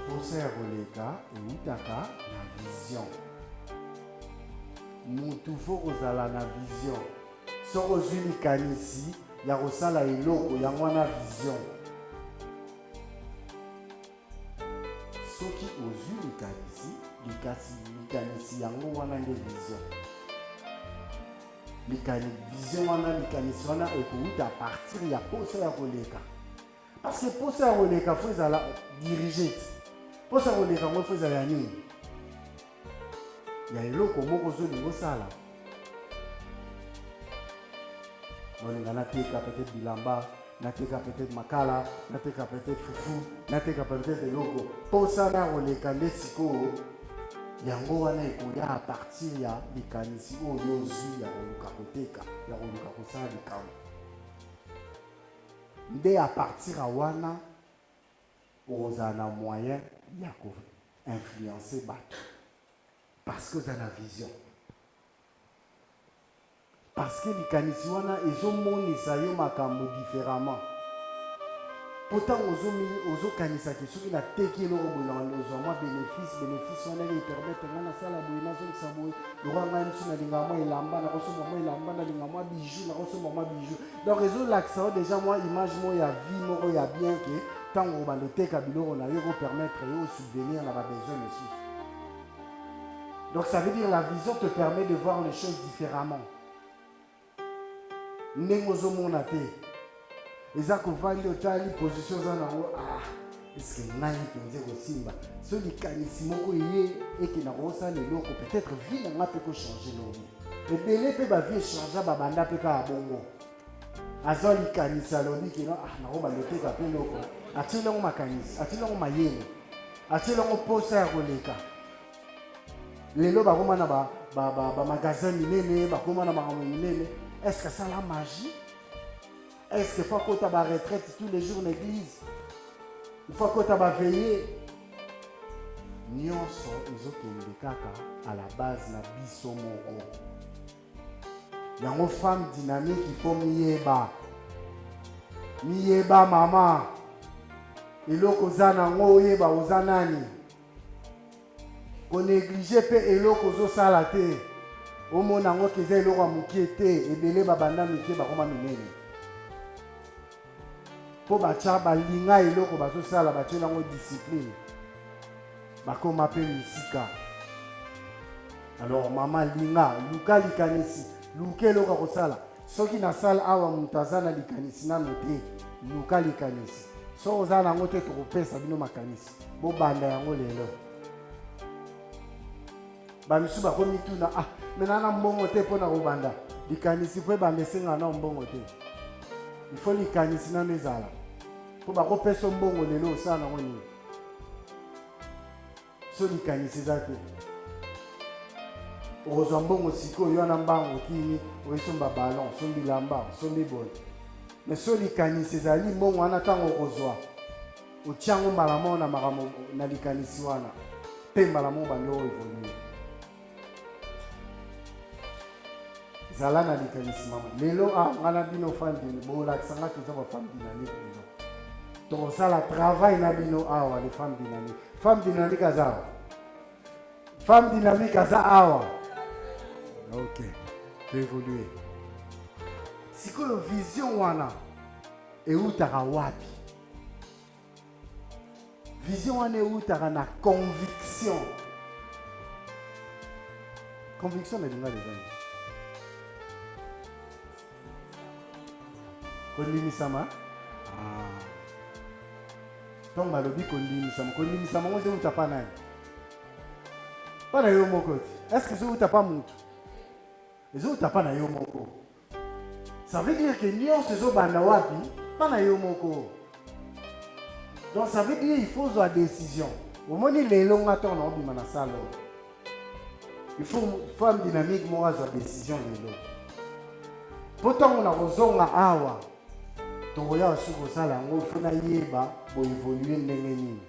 Pour ça, on a et où tu as la vision. Nous devons avoir la vision. Si on a une ici, il y a aussi la eloko, il y a une vision. Ce qui aux yeux ici, il y a une vision. Il y a une vision, il y a à partir il y a poste à releka. Parce que poste à releka, il faut diriger. Poste à releka, il faut aller. Il y a eloko, il faut aller. On a peut-être bilamba, nateka peut-être makala, nateka peut-être fufu, nateka peut-être logo. Pour ça là on les kande siko yango wana ekoya à partir ya likanisi oyo zui ya koluka koteka, ya koluka kosala likambo. Nde à partir à wana ozana moyen ya ko influencer bato. Parce que ça a vision. Parce que les canisiwana, ils ont monté ça différemment. Pourtant, aux canisa qui sont la teki et bénéfice, on a les permettre de faire la bouille, le roi même sur la lingama et l'amba, la ressource la lingama bijou, la ressource bijou. Donc, ils ont l'accent déjà, moi, image, moi, il y a vie, moi, il y a bien que tant qu'on va le tekabilo, on a eu permettre de subvenir, on a besoin de suivre. Donc, ça veut dire la vision te permet de voir les choses différemment. Nengozo monate. Eza kovandi otali position za nango est-ce que nani penze ko simba so likanisi moko ye eke na rosa le loko peut-être vie na ngape ko changer lobi ebele pe ba vie changer ba banda pe ka bongo azo likanisa lobi ke na roba lote ka pe loko atile ngo makanisi atile ngo mayele atile ngo posa ya koleka lelo ba koma na ba magasin minene ba koma na ba minene. Est-ce que ça la magie? Est-ce qu'il faut que tu aies retraite tous les jours en église? Il faut que tu aies veillé. Nous sommes à la base na biso moko. Il y a une femme dynamique qui faut miyeba. Miyeba maman. Eloko zana ngo yeba ozanani. Ko négliger pe eloko zo salate. Au monde en qui est l'eau à moukiété et belé babanda moukié bakoma minene. Pour bacha balinga et l'eau baso sala bache na discipline. Bakoma pe misika. Alors maman linga luka likanisi luke l'eau ka kosala. Soki na sala awa mutazana likanisi na note luka likanisi. So ozana ngote to kopesa bino makanisi. Bo banda yango lelo. Bamisu bakomi tuna maintenant mbongo te pona kobanda likanisi pe bamesenga na mbongo te il faut likanisi na mezala Pour bakopesa mbongo lelo osala nango nini? So likanisi eza te. Okozwa mbongo sikoyo wana mbango kini oyesomba ballon, sombi lamba, sombi boye. Mais so likanisi ezali mbongo wana ntango okozwa otiango mbala moko na makambo na likanisi wana mpe mbala moko bando evolue. Zala na likanisi mama. Lelo ngana bino fandi bolakisa nga toza bafemme dynamique lelo. Tokosala travail na bino awa les femmes dynamiques. Femme dynamique aza awa. Femme dynamique aza awa. Ok, tu évoluer. Sikoyo vision wana eutaka wapi? Vision wana eutaka na conviction. Conviction elinga les amis. Kondimisama? Donc balobi kondimisama. Kondimisama ngo zeu tapa nani? Pana yo moko. Est-ce que zeu tapa mutu? Zeu tapa na yo moko. Ça veut dire que nous sommes banda wapi? Pana yo moko. Donc ça veut dire il faut une décision. Au moment où les longs attendent on bima na salle. Il faut une femme dynamique moi une décision lelo. Pourtant on a rozonga awa. Toya suko sala ngo funa yeba bo évoluer ndenge nini.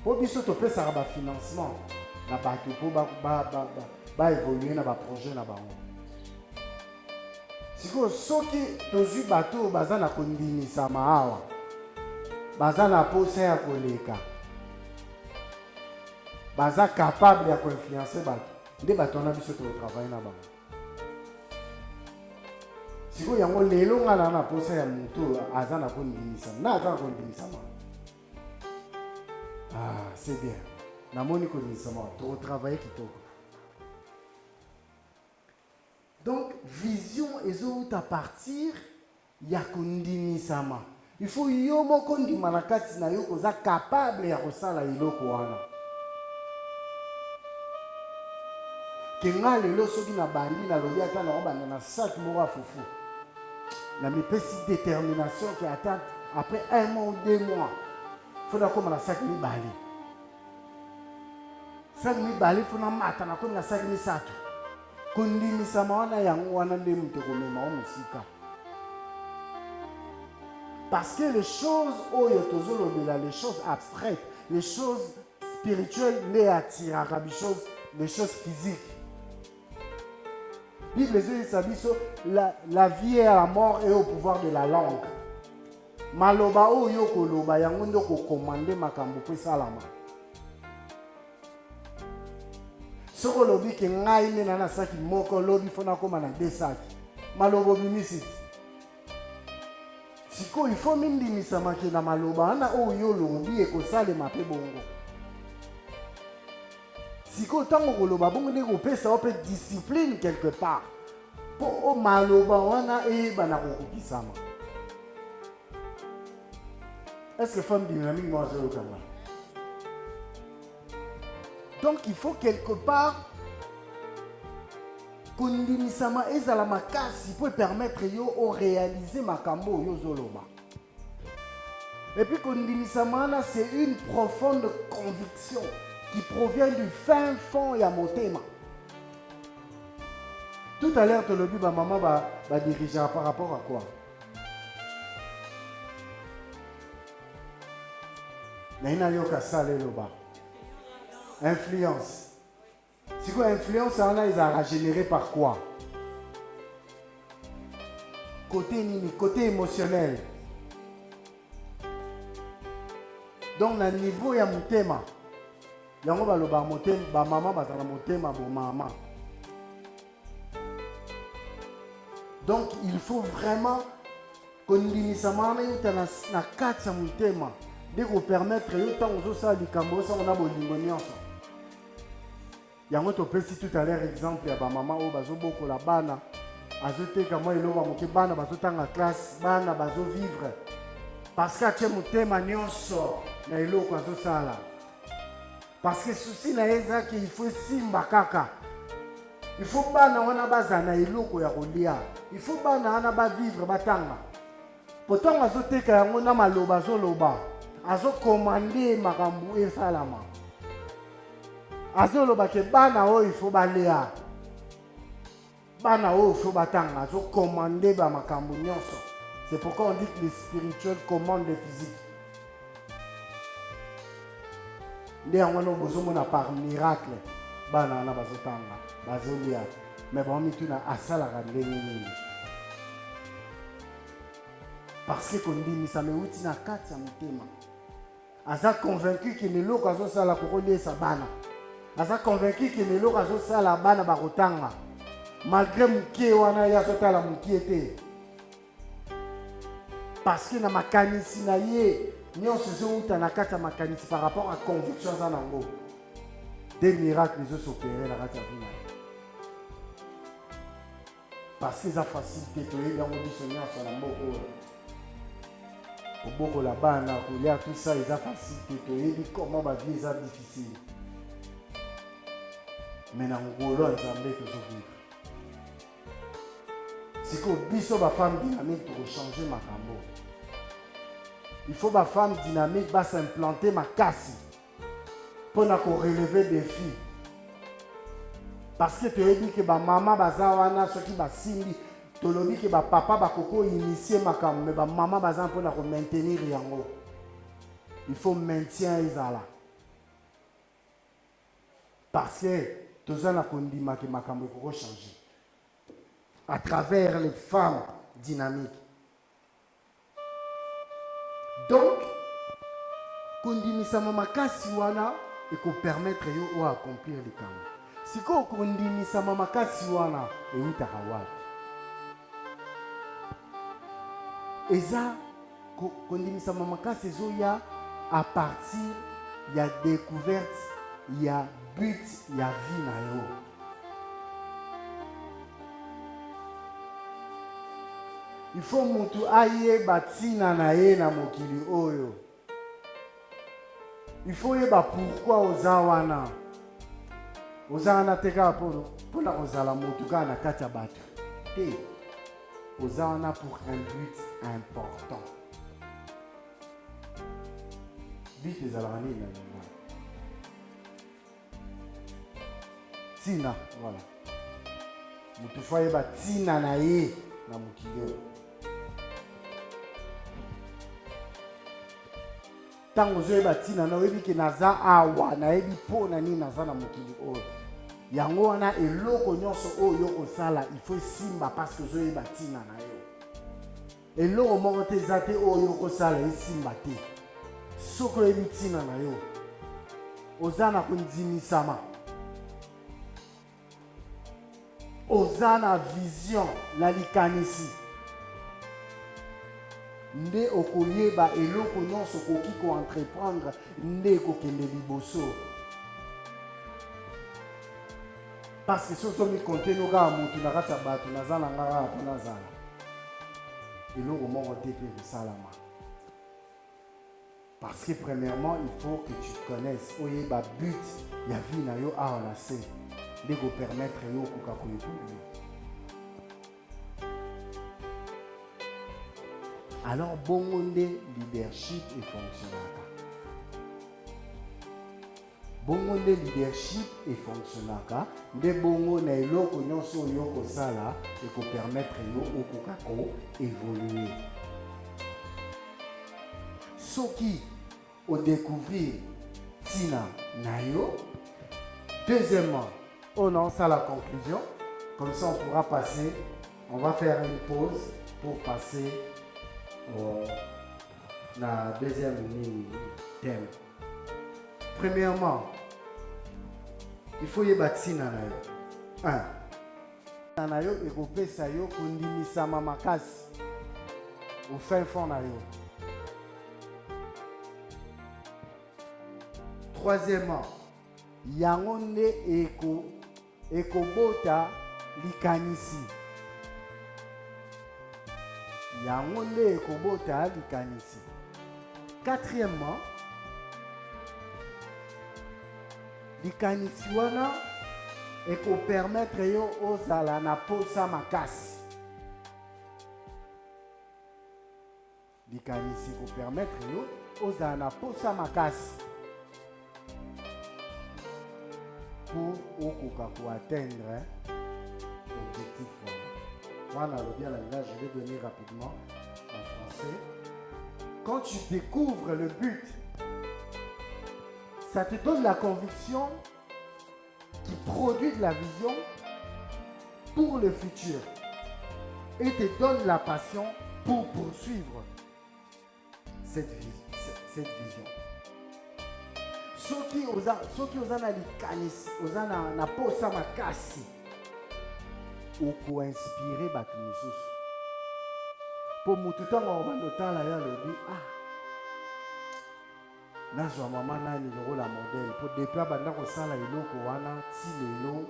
Po biso to pesa ba financement na bato po ba évoluer na ba projet na bango. Siko soki tozu bato baza na kondimisa maawa. Baza na posa ya koleka. Baza capable ya influencer bato. Nde bato na biso to travailler na bango. Siko yango lelo ngala na posa ya mutu aza na kondimisa. Na aza na kondimisa ma. Ah, c'est bien. Na moni kondimisa ma. To travailler kitoko. Donc, vision est à partir ya kondimisama. Il faut yomo kondima na kati na yo koza capable ya kosala iloko wana. Kenga lelo soki na bandi na lobi ata na obana na sac moko fufu. Na mi pesi détermination qui attend après 1 mois ou 2 mois. Faut na koma na sac mi bali. Sac mi bali faut na mata na koma na sac mi sato. Kondimisama wana yango wana nde mutu komema o musika. Parce que les choses oyo tozolobela, les choses abstraites, les choses spirituelles les attirent, les choses physiques. Bible dit la vie et la mort est au pouvoir de la langue. Maloba oyo koloba yango ndo ko commander makambo pe salama. Soko lobi ke ngai ne na saki moko lobi fona koma na 2 saki. Malobo bimisiti. Siko il faut mindimisa make na maloba na oyo lobi ekosale mape bongo. Siko tango koloba bongo ne kopesa ope discipline quelque part. Po o maloba wana bana kokukisama. Est-ce que femme dynamique moi je le kama? Donc il faut quelque part kondimisama ezala makasi pour permettre yo o réaliser makambo yo zoloba. Et puis kondimisama c'est une profonde conviction qui provient du fin fond ya motema. Tout à l'heure, le but maman va diriger par rapport à quoi? Naina yoka sale loba. Influence. Si quoi influence, on a généré par quoi? Côté nini, côté émotionnel. Donc, na niveau ya motema. Yango ba loba motema, ba maman ba tana motema bo maman. Donc, il faut vraiment kondimisama na kati ya motema de ko permettre yo tango so likambo so na bolingo nyonso. Yango to pesi tout à l'heure exemple ya ba maman o bazo boko la bana azoteka moi elova moke bana bazotanga classe bana bazo vivre parce que atie motema nyonso na eloko azosala. Parce que souci na eza que il faut simba kaka. Il faut bana wana bazana eloko ya kolia. Il faut bana wana ba vivre batanga. Pourtant, azoteka yango na maloba azoloba. Azokomande makambo esalama. Azoloba ke bana oyo il faut balea. Bana oyo il faut batanga. Azokomande ba makambo nyonso. C'est pourquoi on dit que les spirituels commandent les physiques. Nde yango no bozomona par miracle. Bana na bazotanga. Bazolia. Mais bon, mituna asalaka ndenge nini. Parce que kondimisa me uti na kati ya motema. Aza convaincu que neloko azosala kokoliesa bana. Aza convaincu que neloko azosala bana bakotanga. Malgré mokie wana ya azotala mokie te. Parce que na makanisi na ye nyonso ezouta na kati ya makanisi par rapport à conviction aza nango. Des miracles ezosopere na kati ya vie na ye. Parce que eza facilité toyebi yango biso nyonso na mboka oyo. Oboko la bana, kolia tout ça, ils ont facilité. Toyebi comment ma vie est difficile. Mais dans le Ngolo, ils ont mis tout ça vivre. C'est que biso ba femme dynamique pour changer ma cambo. Il faut ba femme dynamique va s'implanter ma casse pour na ko relever des filles. Parce que toyebi que ba maman bazawana ceux qui ba simbi tolobi ke ba papa ba koko initier makambo mais ba maman baza mpona ko maintenir yango. Il faut maintien ezala. Parce que tozana kondima ke makambo ko changer à travers les femmes dynamiques. Donc kondimisa mama kasi wana et ko permettre yo accomplir les camps. Si ko kondimisa mama kasi wana et utaka wapi. Eza kondimisa mamakasi ezoya à partir ya découverte ya but ya vie na yo. Il faut mutu aye batina na ye na mokili oyo. Il faut yeba pourquoi oza wana. Oza wana teka pona ozala mutu ka na kati ya bato. Te. Oza wana pour un but important. But ezalaka nini na nini? Tina, voilà. Mutu fo yeba tina na ye na mokili oyo. Tango ozoyeba tina na oyebi ke naza awa nayebi mpo na nini naza na mokili oyo. Yango wana eloko nyonso oyo kosala il faut simba parce que ozoyeba tina na yo. Eloko moko te eza te oyo kosala esimba te. Soki oyebi tina na yo oza na kondimisama. Oza na vision na likanisi. Nde okoyeba eloko nyonso koki ko entreprendre nde kokende liboso. Parce que si on me compte nos gars, mon tu n'as pas battu, tu n'as pas battu, et nous remontons tes pieds de salama. Parce que premièrement, il faut que tu connaisses où est le but, il y a vie na yo à enlacer, de vous permettre yo kukakuyo pour. Alors bon leadership et fonctionnel. Bongo nde leadership et fonctionnaka nde bongo na eloko nyonso yo kosala et ko permettre yo okoka ko évoluer. Soki au découvrir tina na yo. Deuxièmement, on en sait la conclusion. Comme ça on pourra passer, on va faire une pause pour passer la deuxième thème. Premièrement, il faut y bâtir na yo. 1. Na yo ekopesa yo kondimisa makasi au fin fond na yo. Troisièmement, yango nde ekobota likanisi. Yango nde ekobota likanisi. Quatrièmement, likanisi wana eko permettre yo ozala na posa makasi. likanisi kopermettre yo ozala na posa makasi pour okoka koatteindre objectif wana. Voilà le bien langage, je vais donner rapidement en français. Quand tu découvres le but, ça te donne la conviction qui produit de la vision pour le futur et te donne la passion pour poursuivre cette vision. Soki oza na likanisi, oza na posa makasi, oko inspiré bato misusu. Po mutu ntango obandotala ya lobi nazwa mama nani lokola modele po depuis abanda kosala eloko wana ti lelo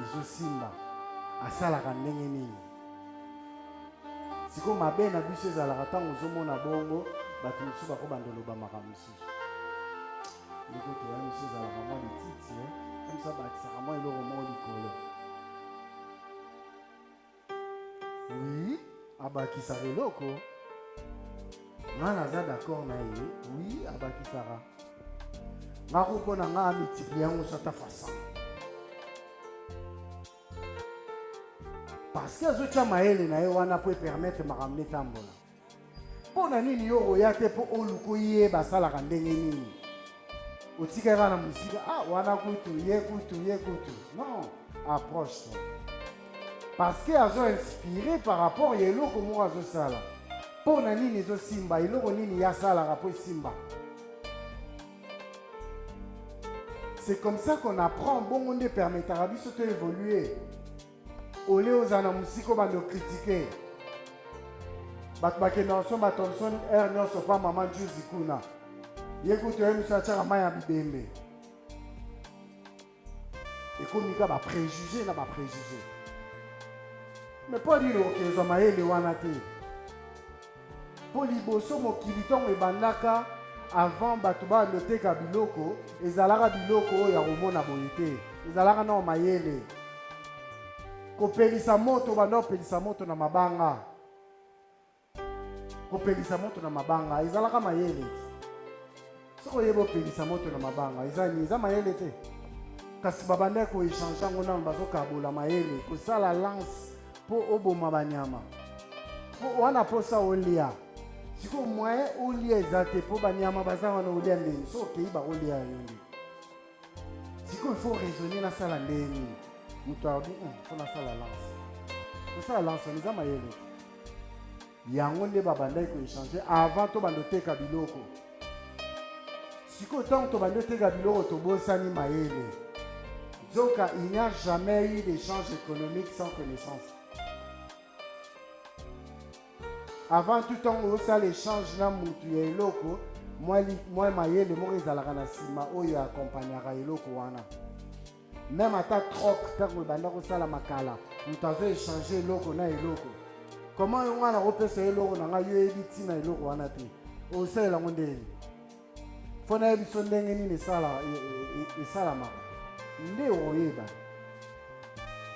ezosimba asalaka ndenge nini. Siko mabe na biso ezalaka ntango ozomona bongo bato misusu bakobanda oloba makambo misusu. Ndeko toya miso ezalaka mwa lititi komisa bakisaka mwa eloko moko likolo. Oui, abakisaka eloko nga naza d'accord na ye. Oui, abakisaka nga kopona nga amultiplie yango so ata façon parce que azotia mayele na ye wana po epermettre makambo etambola. Mpona nini yo oya te mpo oluka oyeba asalaka ndenge nini? Otikaka na mosika wana kutu ye kutu. Non, approche toi. Parce que azo inspiré par rapport ya eloko moko azosala. Mpona nini ezosimba, eloko nini yasalaka po esimba. C'est comme ça qu'on apprend. Bongo nde permettra biso to évoluer. Ole ozana musiko bando critiquer. Bato bakenda nsomba Thomson nyonso pa mama Juicy kuna. Yekutu ye miso atiaka mai ya bibembe. Ekomika bapréjugé na bapréjugé. Mais mpo dino okezwa mayele wana te. Mpo liboso mokili ntongo ebandaka avant bato bandoteka biloko ezalaka biloko oyo ya komona boye te. Ezalaka na mayele. Kopelisa moto banda kopelisa moto na mabanga. Kopelisa moto na mabanga ezalaka mayele. Soko yebo pelisa moto na mabanga eza mayele te. Kasi babanda ko échanger ngona bazokabola mayele kosala lance po oboma banyama. Po wana posa olia. Siko moyen olia ezate po banyama bazanga na olia ndeni. So kei ba olia yonde. Siko il faut raisonner na sala ndeni. Mutu abi faut na sala lance. Kosala lance eza mayele. Yango nde babanda ko échanger avant to bandoteka biloko. Siko tant to bandoteka biloko to bosani mayele. Donc il n'y a jamais eu d'échange économique sans connaissance. Avant tout temps où ça l'échange na mutu ya eloko, moi mayele mo ezalaka na sima oyo accompagnera eloko wana. Même ata troc tango banda ko sala makala, mutu azo échanger eloko na eloko. Comment on a repéré eloko na nga yo ebiti na eloko wana te. O sala ngondeni. Fona ebiso ndenge nini esala maka. Nde oyeba.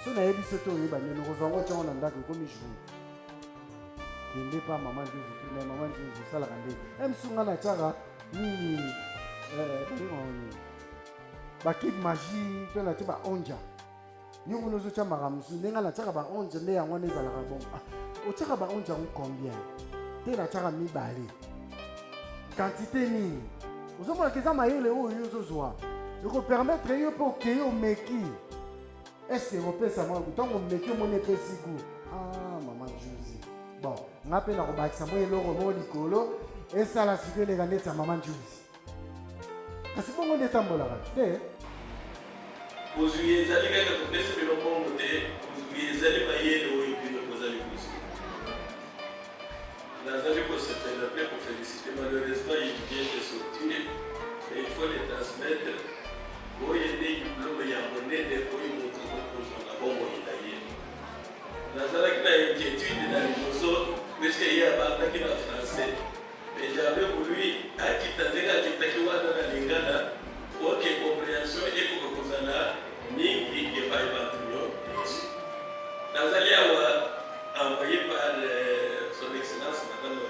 So na ebiso to oyeba neno kozongo tshongo na ndako komi jour. Kende pa maman Jésus, na maman Jésus sala kande. Emsunga na tshaka nini bakid magie to na tshaba onja. Nyongo nozo tshama makamusu ndenga na tshaka ba onja nde yango nezala ka bon. O tshaka ba onja ngo combien? Te na tshaka mibale. Quantité nini? Ozomona keza mayele oyo yozozwa. Il faut permettre pour que vous meki. Est-ce que vous pouvez savoir que vous meki mon épesi goût? Ah, maman Juicy. Bon, on a peine à rebattre ça. Moi, il y a le licolo. Et ça, la sécurité les gagner, c'est maman Juicy. Parce que bon, on est en bon là. Vous avez des alliés qui ont fait le bon côté. Vous avez des alliés qui ont fait le bon côté. Dans un lieu se fait l'appeler pour féliciter. Malheureusement, il vient de sortir. Et il faut les transmettre. Oye de diplôme ya monene oyo moto kozonga bongo itaye. Nazalaki na inquiétude na liboso puisque ye abandaki na français. Mais j'avais voulu akita ndenge akitaki wana na lingana oke compréhension ekoka kozala mingi epai bato nyonso. Nazali awa envoyé par son excellence madame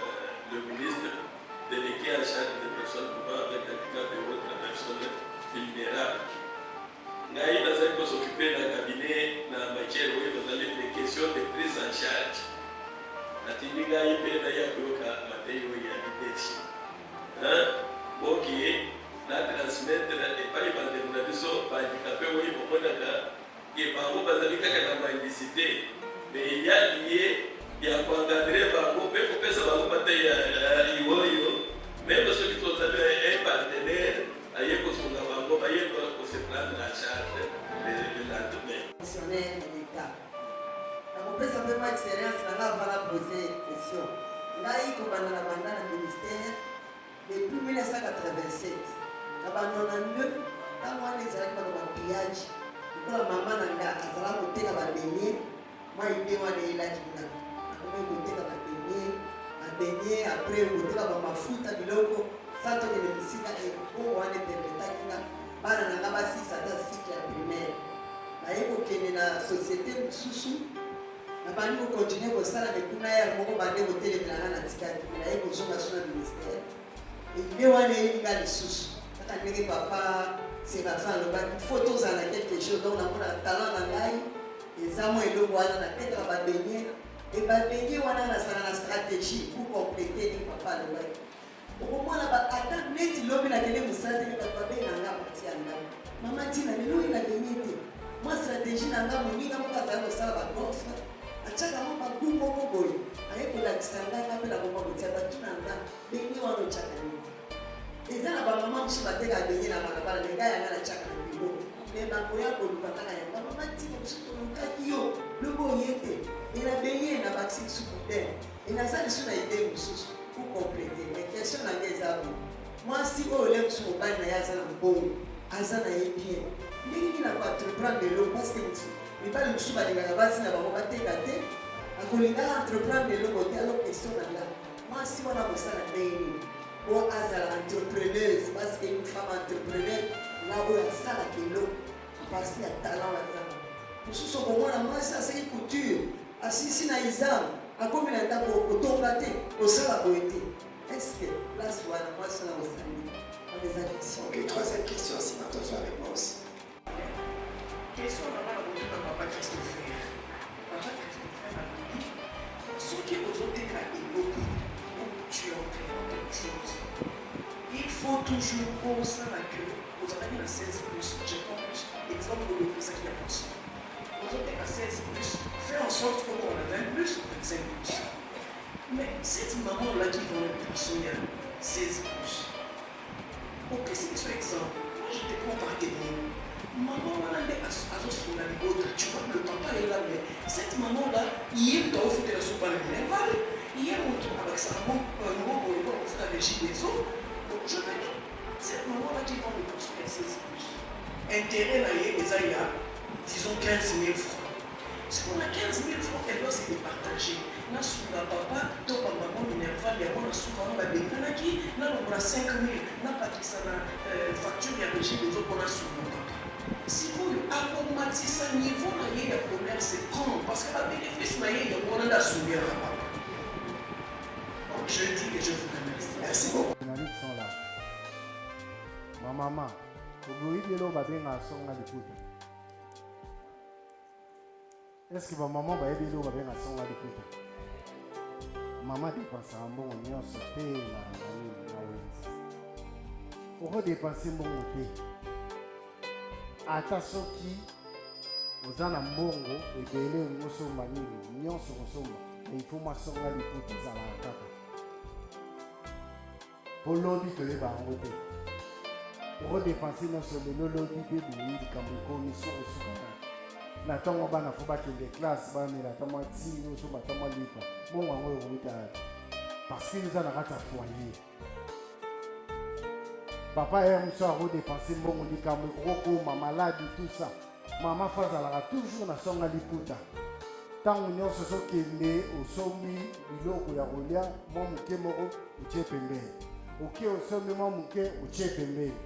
le ministre délégué à charge des personnes pouvant avec handicap et autres personnes vulnérables. Ngai nazali s'occuper d'un cabinet dans la matière où il y a des questions de prise en charge. Natindi ngai pe na ya kuyoka mateyo ya leadership. Ok, na transmettre et pas y bander na biso ba handicapé où il faut que bango bazali kaka na mendicité. Mais il y a lié il y a encadré bango pe kopesa bango mateyo ya iwoyo. Même ceux qui sont un partenaire aye kosunga bango baye ko se prendre en charge le lendemain. Fonctionnaire de l'État. On peut simplement expérience là va poser question. Là il commande la mandat du ministère depuis 1987. Abandonne quand on est allé dans le pillage. Pour la maman nanga azala côté la baigner. Moi il dit moi il a dit là. On côté la baigner après côté la mafuta biloko. Ça te le bisika et pour on est permettre là. Bana nanga basi ça dans cycle primaire. Aye kokende na société mususu na bandi ko continuer ko sala de kuna ya moko bande ko teleplana na tikati na ye ko zonga sur le ministère et bien wana inga lisusu kaka ndenge papa c'est la fin le bandi photos à quelque chose donc on a talent na ngai ezamo eloko wana na tête ba baigner et ba baigner wana na sala na stratégie pour compléter ni papa le bandi au moment là ba attendre net lobi na kele musala te ba ba na nga parti anda mama tina lelo ina baigner moi stratégie nanga moninga moko azali kosala baboxe atiaka mo bagu moko boye aye kolakisa ngai ngapela koma kotia batu na nga benye wana otiaka nini eza na bamama mosusu bateka benye na balabala me ngai yanga natiaka na biro me bakoya koluka kaka yango bamama tika mosusu tolukaki yo lobo oye te ena benye na bakisi supudere enaza lisu na ide mosusu pour compléter mais question na ngai eza bo mwasi oyo le mosusu mobali na ye aza na mbongo aza na ye bien ndenge nini entreprendre l'eau parce que mibali mosusu balingaka basi na bango bateka te akolingaka entreprendre l'eau kote alo question na nga mwasi wana kosala ndenge nini po azala entrepreneuse parce que une femme entrepreneur na oyo asalaka eloko parce ya talent azala mosusu okomona mwasi asali couture asisi na exame akomi na ndako kotonga te kosala boye te est-ce que place wana mwasi wana kosali des addictions. Ok, troisième question, si attention à la réponse. Question à papa Christopher. Papa Christopher a dit ceux qui ont été beaucoup, tu as fait quelque chose. Il faut toujours penser à que vous avez à 16 plus, je prends plus exemple de ça qui a plus. Vous avez à 16 plus, faire en sorte qu'on a 20 plus, 25 plus. Mais cette maman-là qui va être pensionnaire, 16 plus. Ok, c'est ce exemple. Moi, je te prends par témoin. Maman, on a des assos sur la ligote. Tu vois, le papa est là, mais cette maman-là, hier, tu as offert la soupe à la minervale. Hier, on avec sa maman, on a offert la régie des eaux. Donc, je me dis, cette maman-là qui va me construire 16 plus. Intérêt, là, il y a, disons, 15 000 francs. Si on a 15 000 francs, elle doit se départager. Na suka papa to papa mo minerval ya bona suka on ba bengana ki na lo 5 000 na pakisa na facture ya régie des autres na suka papa si vous automatisez niveau na ye ya commerce quand parce que la bénéfice na ye ya bona da subir papa donc je dis que je vous remercie. Merci beaucoup. Les journalistes sont là. Ma maman, aujourd'hui le ba benga songa liputa. Est-ce que ma maman va aider le ba benga songa liputa? Maman dépense un bon nyonso te na wenzi oko dépense mbongo te ata soki oza na mbongo ebele ngosomba nini nyonso kosomba ifo masonga liputa ezalaka kaka po lobi toyeba yango te oko dépense nyonso lelo lobi mpe boyi likambo ekomi sokosukaka na ntongo bana fo bakende classe bamela ata mwa ntina oso bata mwa lipa bongo yango ekouta parce que eza na kati ya foyer papa ye mosu akodepense mbongo likambo ekokoma maladi tout ça mama fo azalaka toujours na songa liputa ntango nyonso sokende osombi biloko ya kolia mwa moke moko otie pembeni oke osombi mwa moke otie pembeni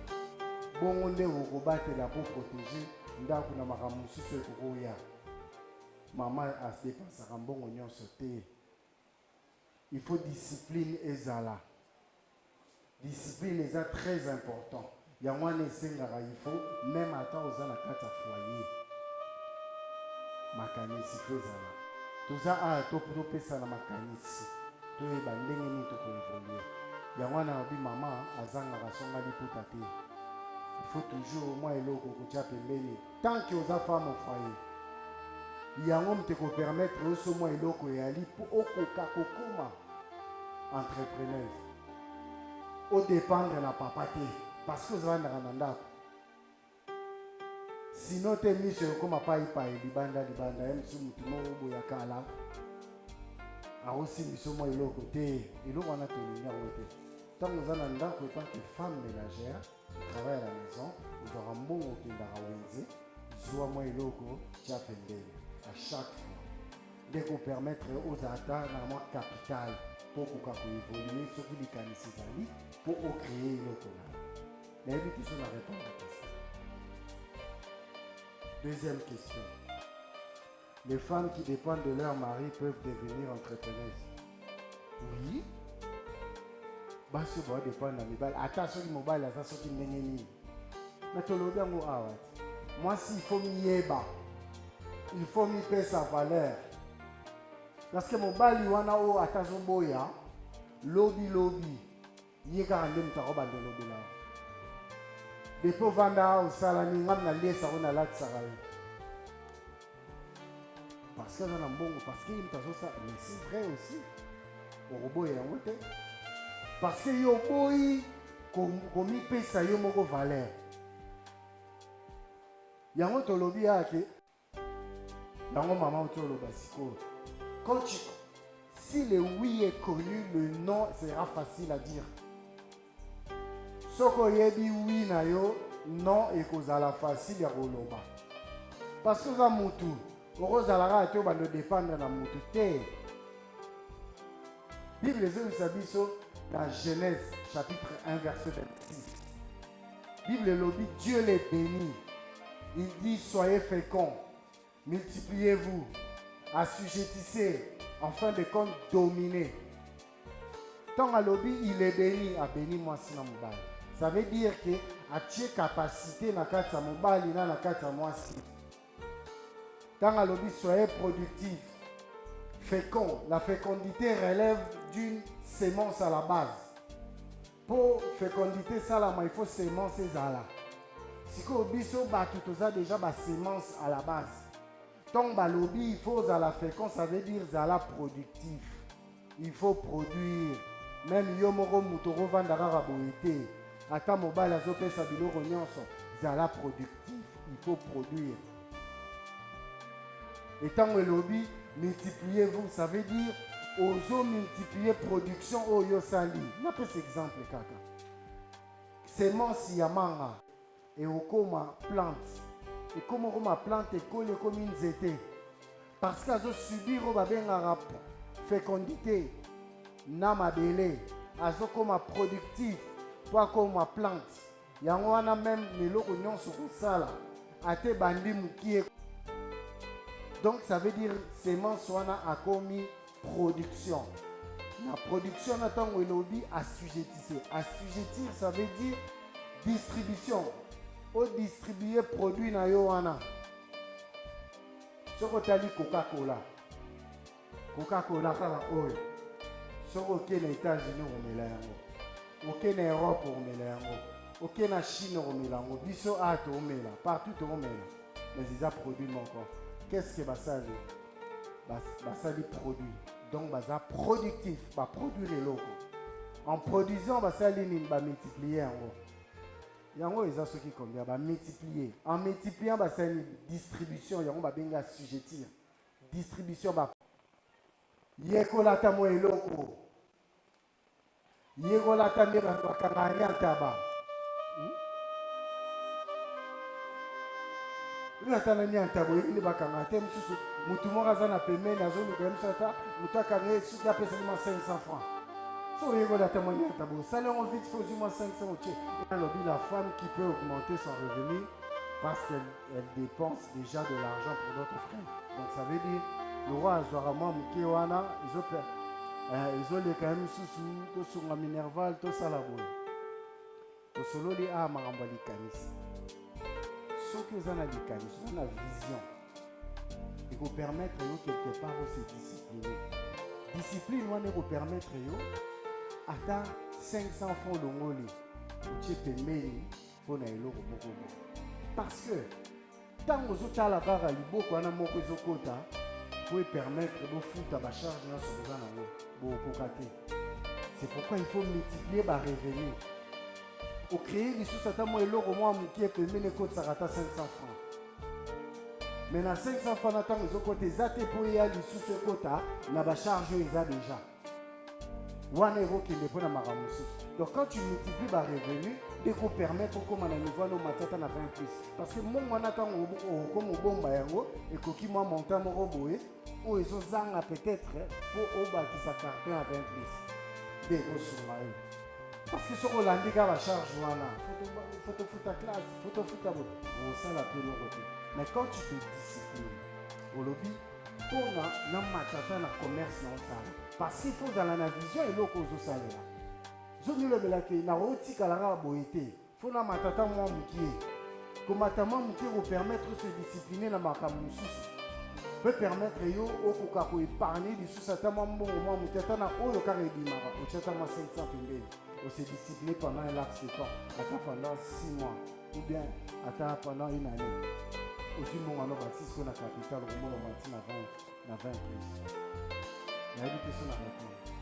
bongo nde okobatela po protéger ndako na makambo mosusu ekokoya mama asidepensaka mbongo nyonso te il faut discipline ezala. Discipline est très important. Il y a un essengara, il faut même attendre aux la carte à foyer. Makanisi fezala. Tout ça a tout pesa na makanisi. Tout est bandé ni tout pour évoluer. Il y a un obi maman azanga rasonga liputa te. Il faut toujours au moins eloko kucha pembeni. Tant que aux femmes au foyer. Il y a un homme qui peut permettre au moins eloko yali pour okoka kokoma entrepreneur. Au dépendre de la papate parce que vous avez un ndako. Sinon tu es mis sur comme pas libanda même si mutu moko boya kala. A aussi miso moi le côté et l'on a tenu à côté. Tant nous avons un ndako en tant que femme ménagère qui travaille à la maison, nous aurons un bon qui va wenze, soit moi le logo qui a à chaque fois. Dès qu'on permettre aux attentes un capital pour qu'on évoluer ce qui est nécessaire pour créer le canal. L'invitation à répondre à la question. Deuxième question. Les femmes qui dépendent de leur mari peuvent devenir entrepreneuses. Oui. Bah, ce doit dépendre de la mobile. Attention, le mobile, attention, il n'est pas. Mais tu le dis, moi, s'il faut m'y éba, il faut m'y payer sa valeur. Parce que mon bali wana o attention boya lobby yeka ande mutaroba de lobby là depo vanda o sala ni ngam na lesa ona lat sala parce que on a bon parce que mutaso ça mais c'est vrai aussi o robot ya ngote parce que yo boy komi pesa yo moko valeur yango to lobby yake yango maman to lo basiko. Si le oui est connu, le non sera facile à dire. Soko yebi oui na yo, non et kozala facile à roloba. Parce que za mutu, orozalara to ba no dépendre na mutu te. Bible les sabiso dans Genèse chapitre 1 verset 26. Bible lobi Dieu les bénit. Il dit soyez féconds, multipliez-vous. Assujettissez, en fin de compte, dominez. Tant à lobby, il est béni, a béni moi si na mobile. Ça veut dire que à tes capacités na kata mobile, na kata moi si. Tant à lobby, soyez productif, fécond. La fécondité relève d'une sémence à la base. Pour fécondité salama, il faut sémence et zala. Si vous avez déjà ma sémence à la base. Tant balobi, il faut la fécond, ça veut dire zala productif. Il faut produire. Même yomoro mutoro vandara boité. Ata mobile azope sabilo nyonso, zala productif. Il faut produire. Et tant le lobby, multipliez-vous, ça veut dire ozo multiplier production au yosali. N'a pas cet exemple kaka. Semence yamanga et okoma plante. Et comme on plante et colle comme une zété. Parce qu'elles ont subi la fécondité, namabele, elles ont comme productif, pas comme plante. Il y a même les locaux sur ça là, à te bandi moukié. Donc ça veut dire sémence a commis production. La production attend le lobby assujettissé. Assujettir ça veut dire distribution. Au distribuer produit na yo wana. Soko tali Coca-Cola. Coca-Cola kala oil. Soko ke na États-Unis omela yango. Ok na Europe omela yango. Ok na Chine omela yango. Biso ato omela. Partout omela. Mais ils a produit encore. Qu'est-ce que basali? Basali produit. Donc basa productif. Ba produire les locaux. En produisant basali ni ba multiplier yango. Yango ils ont ce qui combien va multiplier. En multipliant c'est une distribution, yango va bien assujettir. Distribution va. Yekola tamo eloko. Yekola tamo bakanganya taba. Natana ni antabo ili bakanga tem susu mutu moko za na pembeni azoluka msata mutaka ne suki ya pesa 500 francs. So yekola tamo ni antabo salaire en vite faut du moins 500 OK. La femme qui peut augmenter son revenu parce qu'elle dépense déjà de l'argent pour d'autres frais. Donc ça veut dire le roi Azwarama Mukewana, ezoleka ya misusu tosunga minerval tosala boye tosololi makambo ya likanisi soki oza na likanisi oza na vision ekopermettre yo quelque part ose discipline discipline wana ekopermettre yo ata 500 francs olongoli otie pembeni mpo na eloko moko boye parce que ntango ozotala kaka liboko wana moko ezokota po epermettre bofuta bacharge nyonso boza nango bokoka te. C'est pourquoi il faut multiplier ba revenu ocréer lisusu ata mwa eloko mwa mokie pembeni ekotisaka ata 500 francs. Mais na 500 francs na ntango ezokota eza te mpo eya lisusu ekota na bacharge oyo eza déjà wana ekokende mpo na makambo mosusu. Donc quand tu multiplies ba revenu ekopermettre okóma na niveau wana omatata na 20 plus parce que mbongo wana ntango okóma obomba yango ekoki mwa montant moko boye oyo ezozanga peut-être mpo obakisa carton ya 20 plus nde ekosunga yo parce que soki olandi kaka bacharge wana fotofuta classe fotofuta boye osala mpe eloko te. Mais quand tu te disciplines olobi mpona na matata na commerce na osala parce qu'il faut ozala na vision eloko ozosalela zomilobelaki nakotikala kaka boye te fo na matata mwa mokie komata mwa mokie kopermettre se discipliner na makambo mosusu peut permettre yo okoka koépargne lisusu ata mwa mbongo mwa mokie ata na oyo kaka ebimaka otia ata mwa 500 pembeni ose discipliner pendant un laps de temps ata pendant 6 mois ou bien ata pendant une année aussi mbongo ano batisi so na capital komona bati na 20 plus nayebi te so na réponse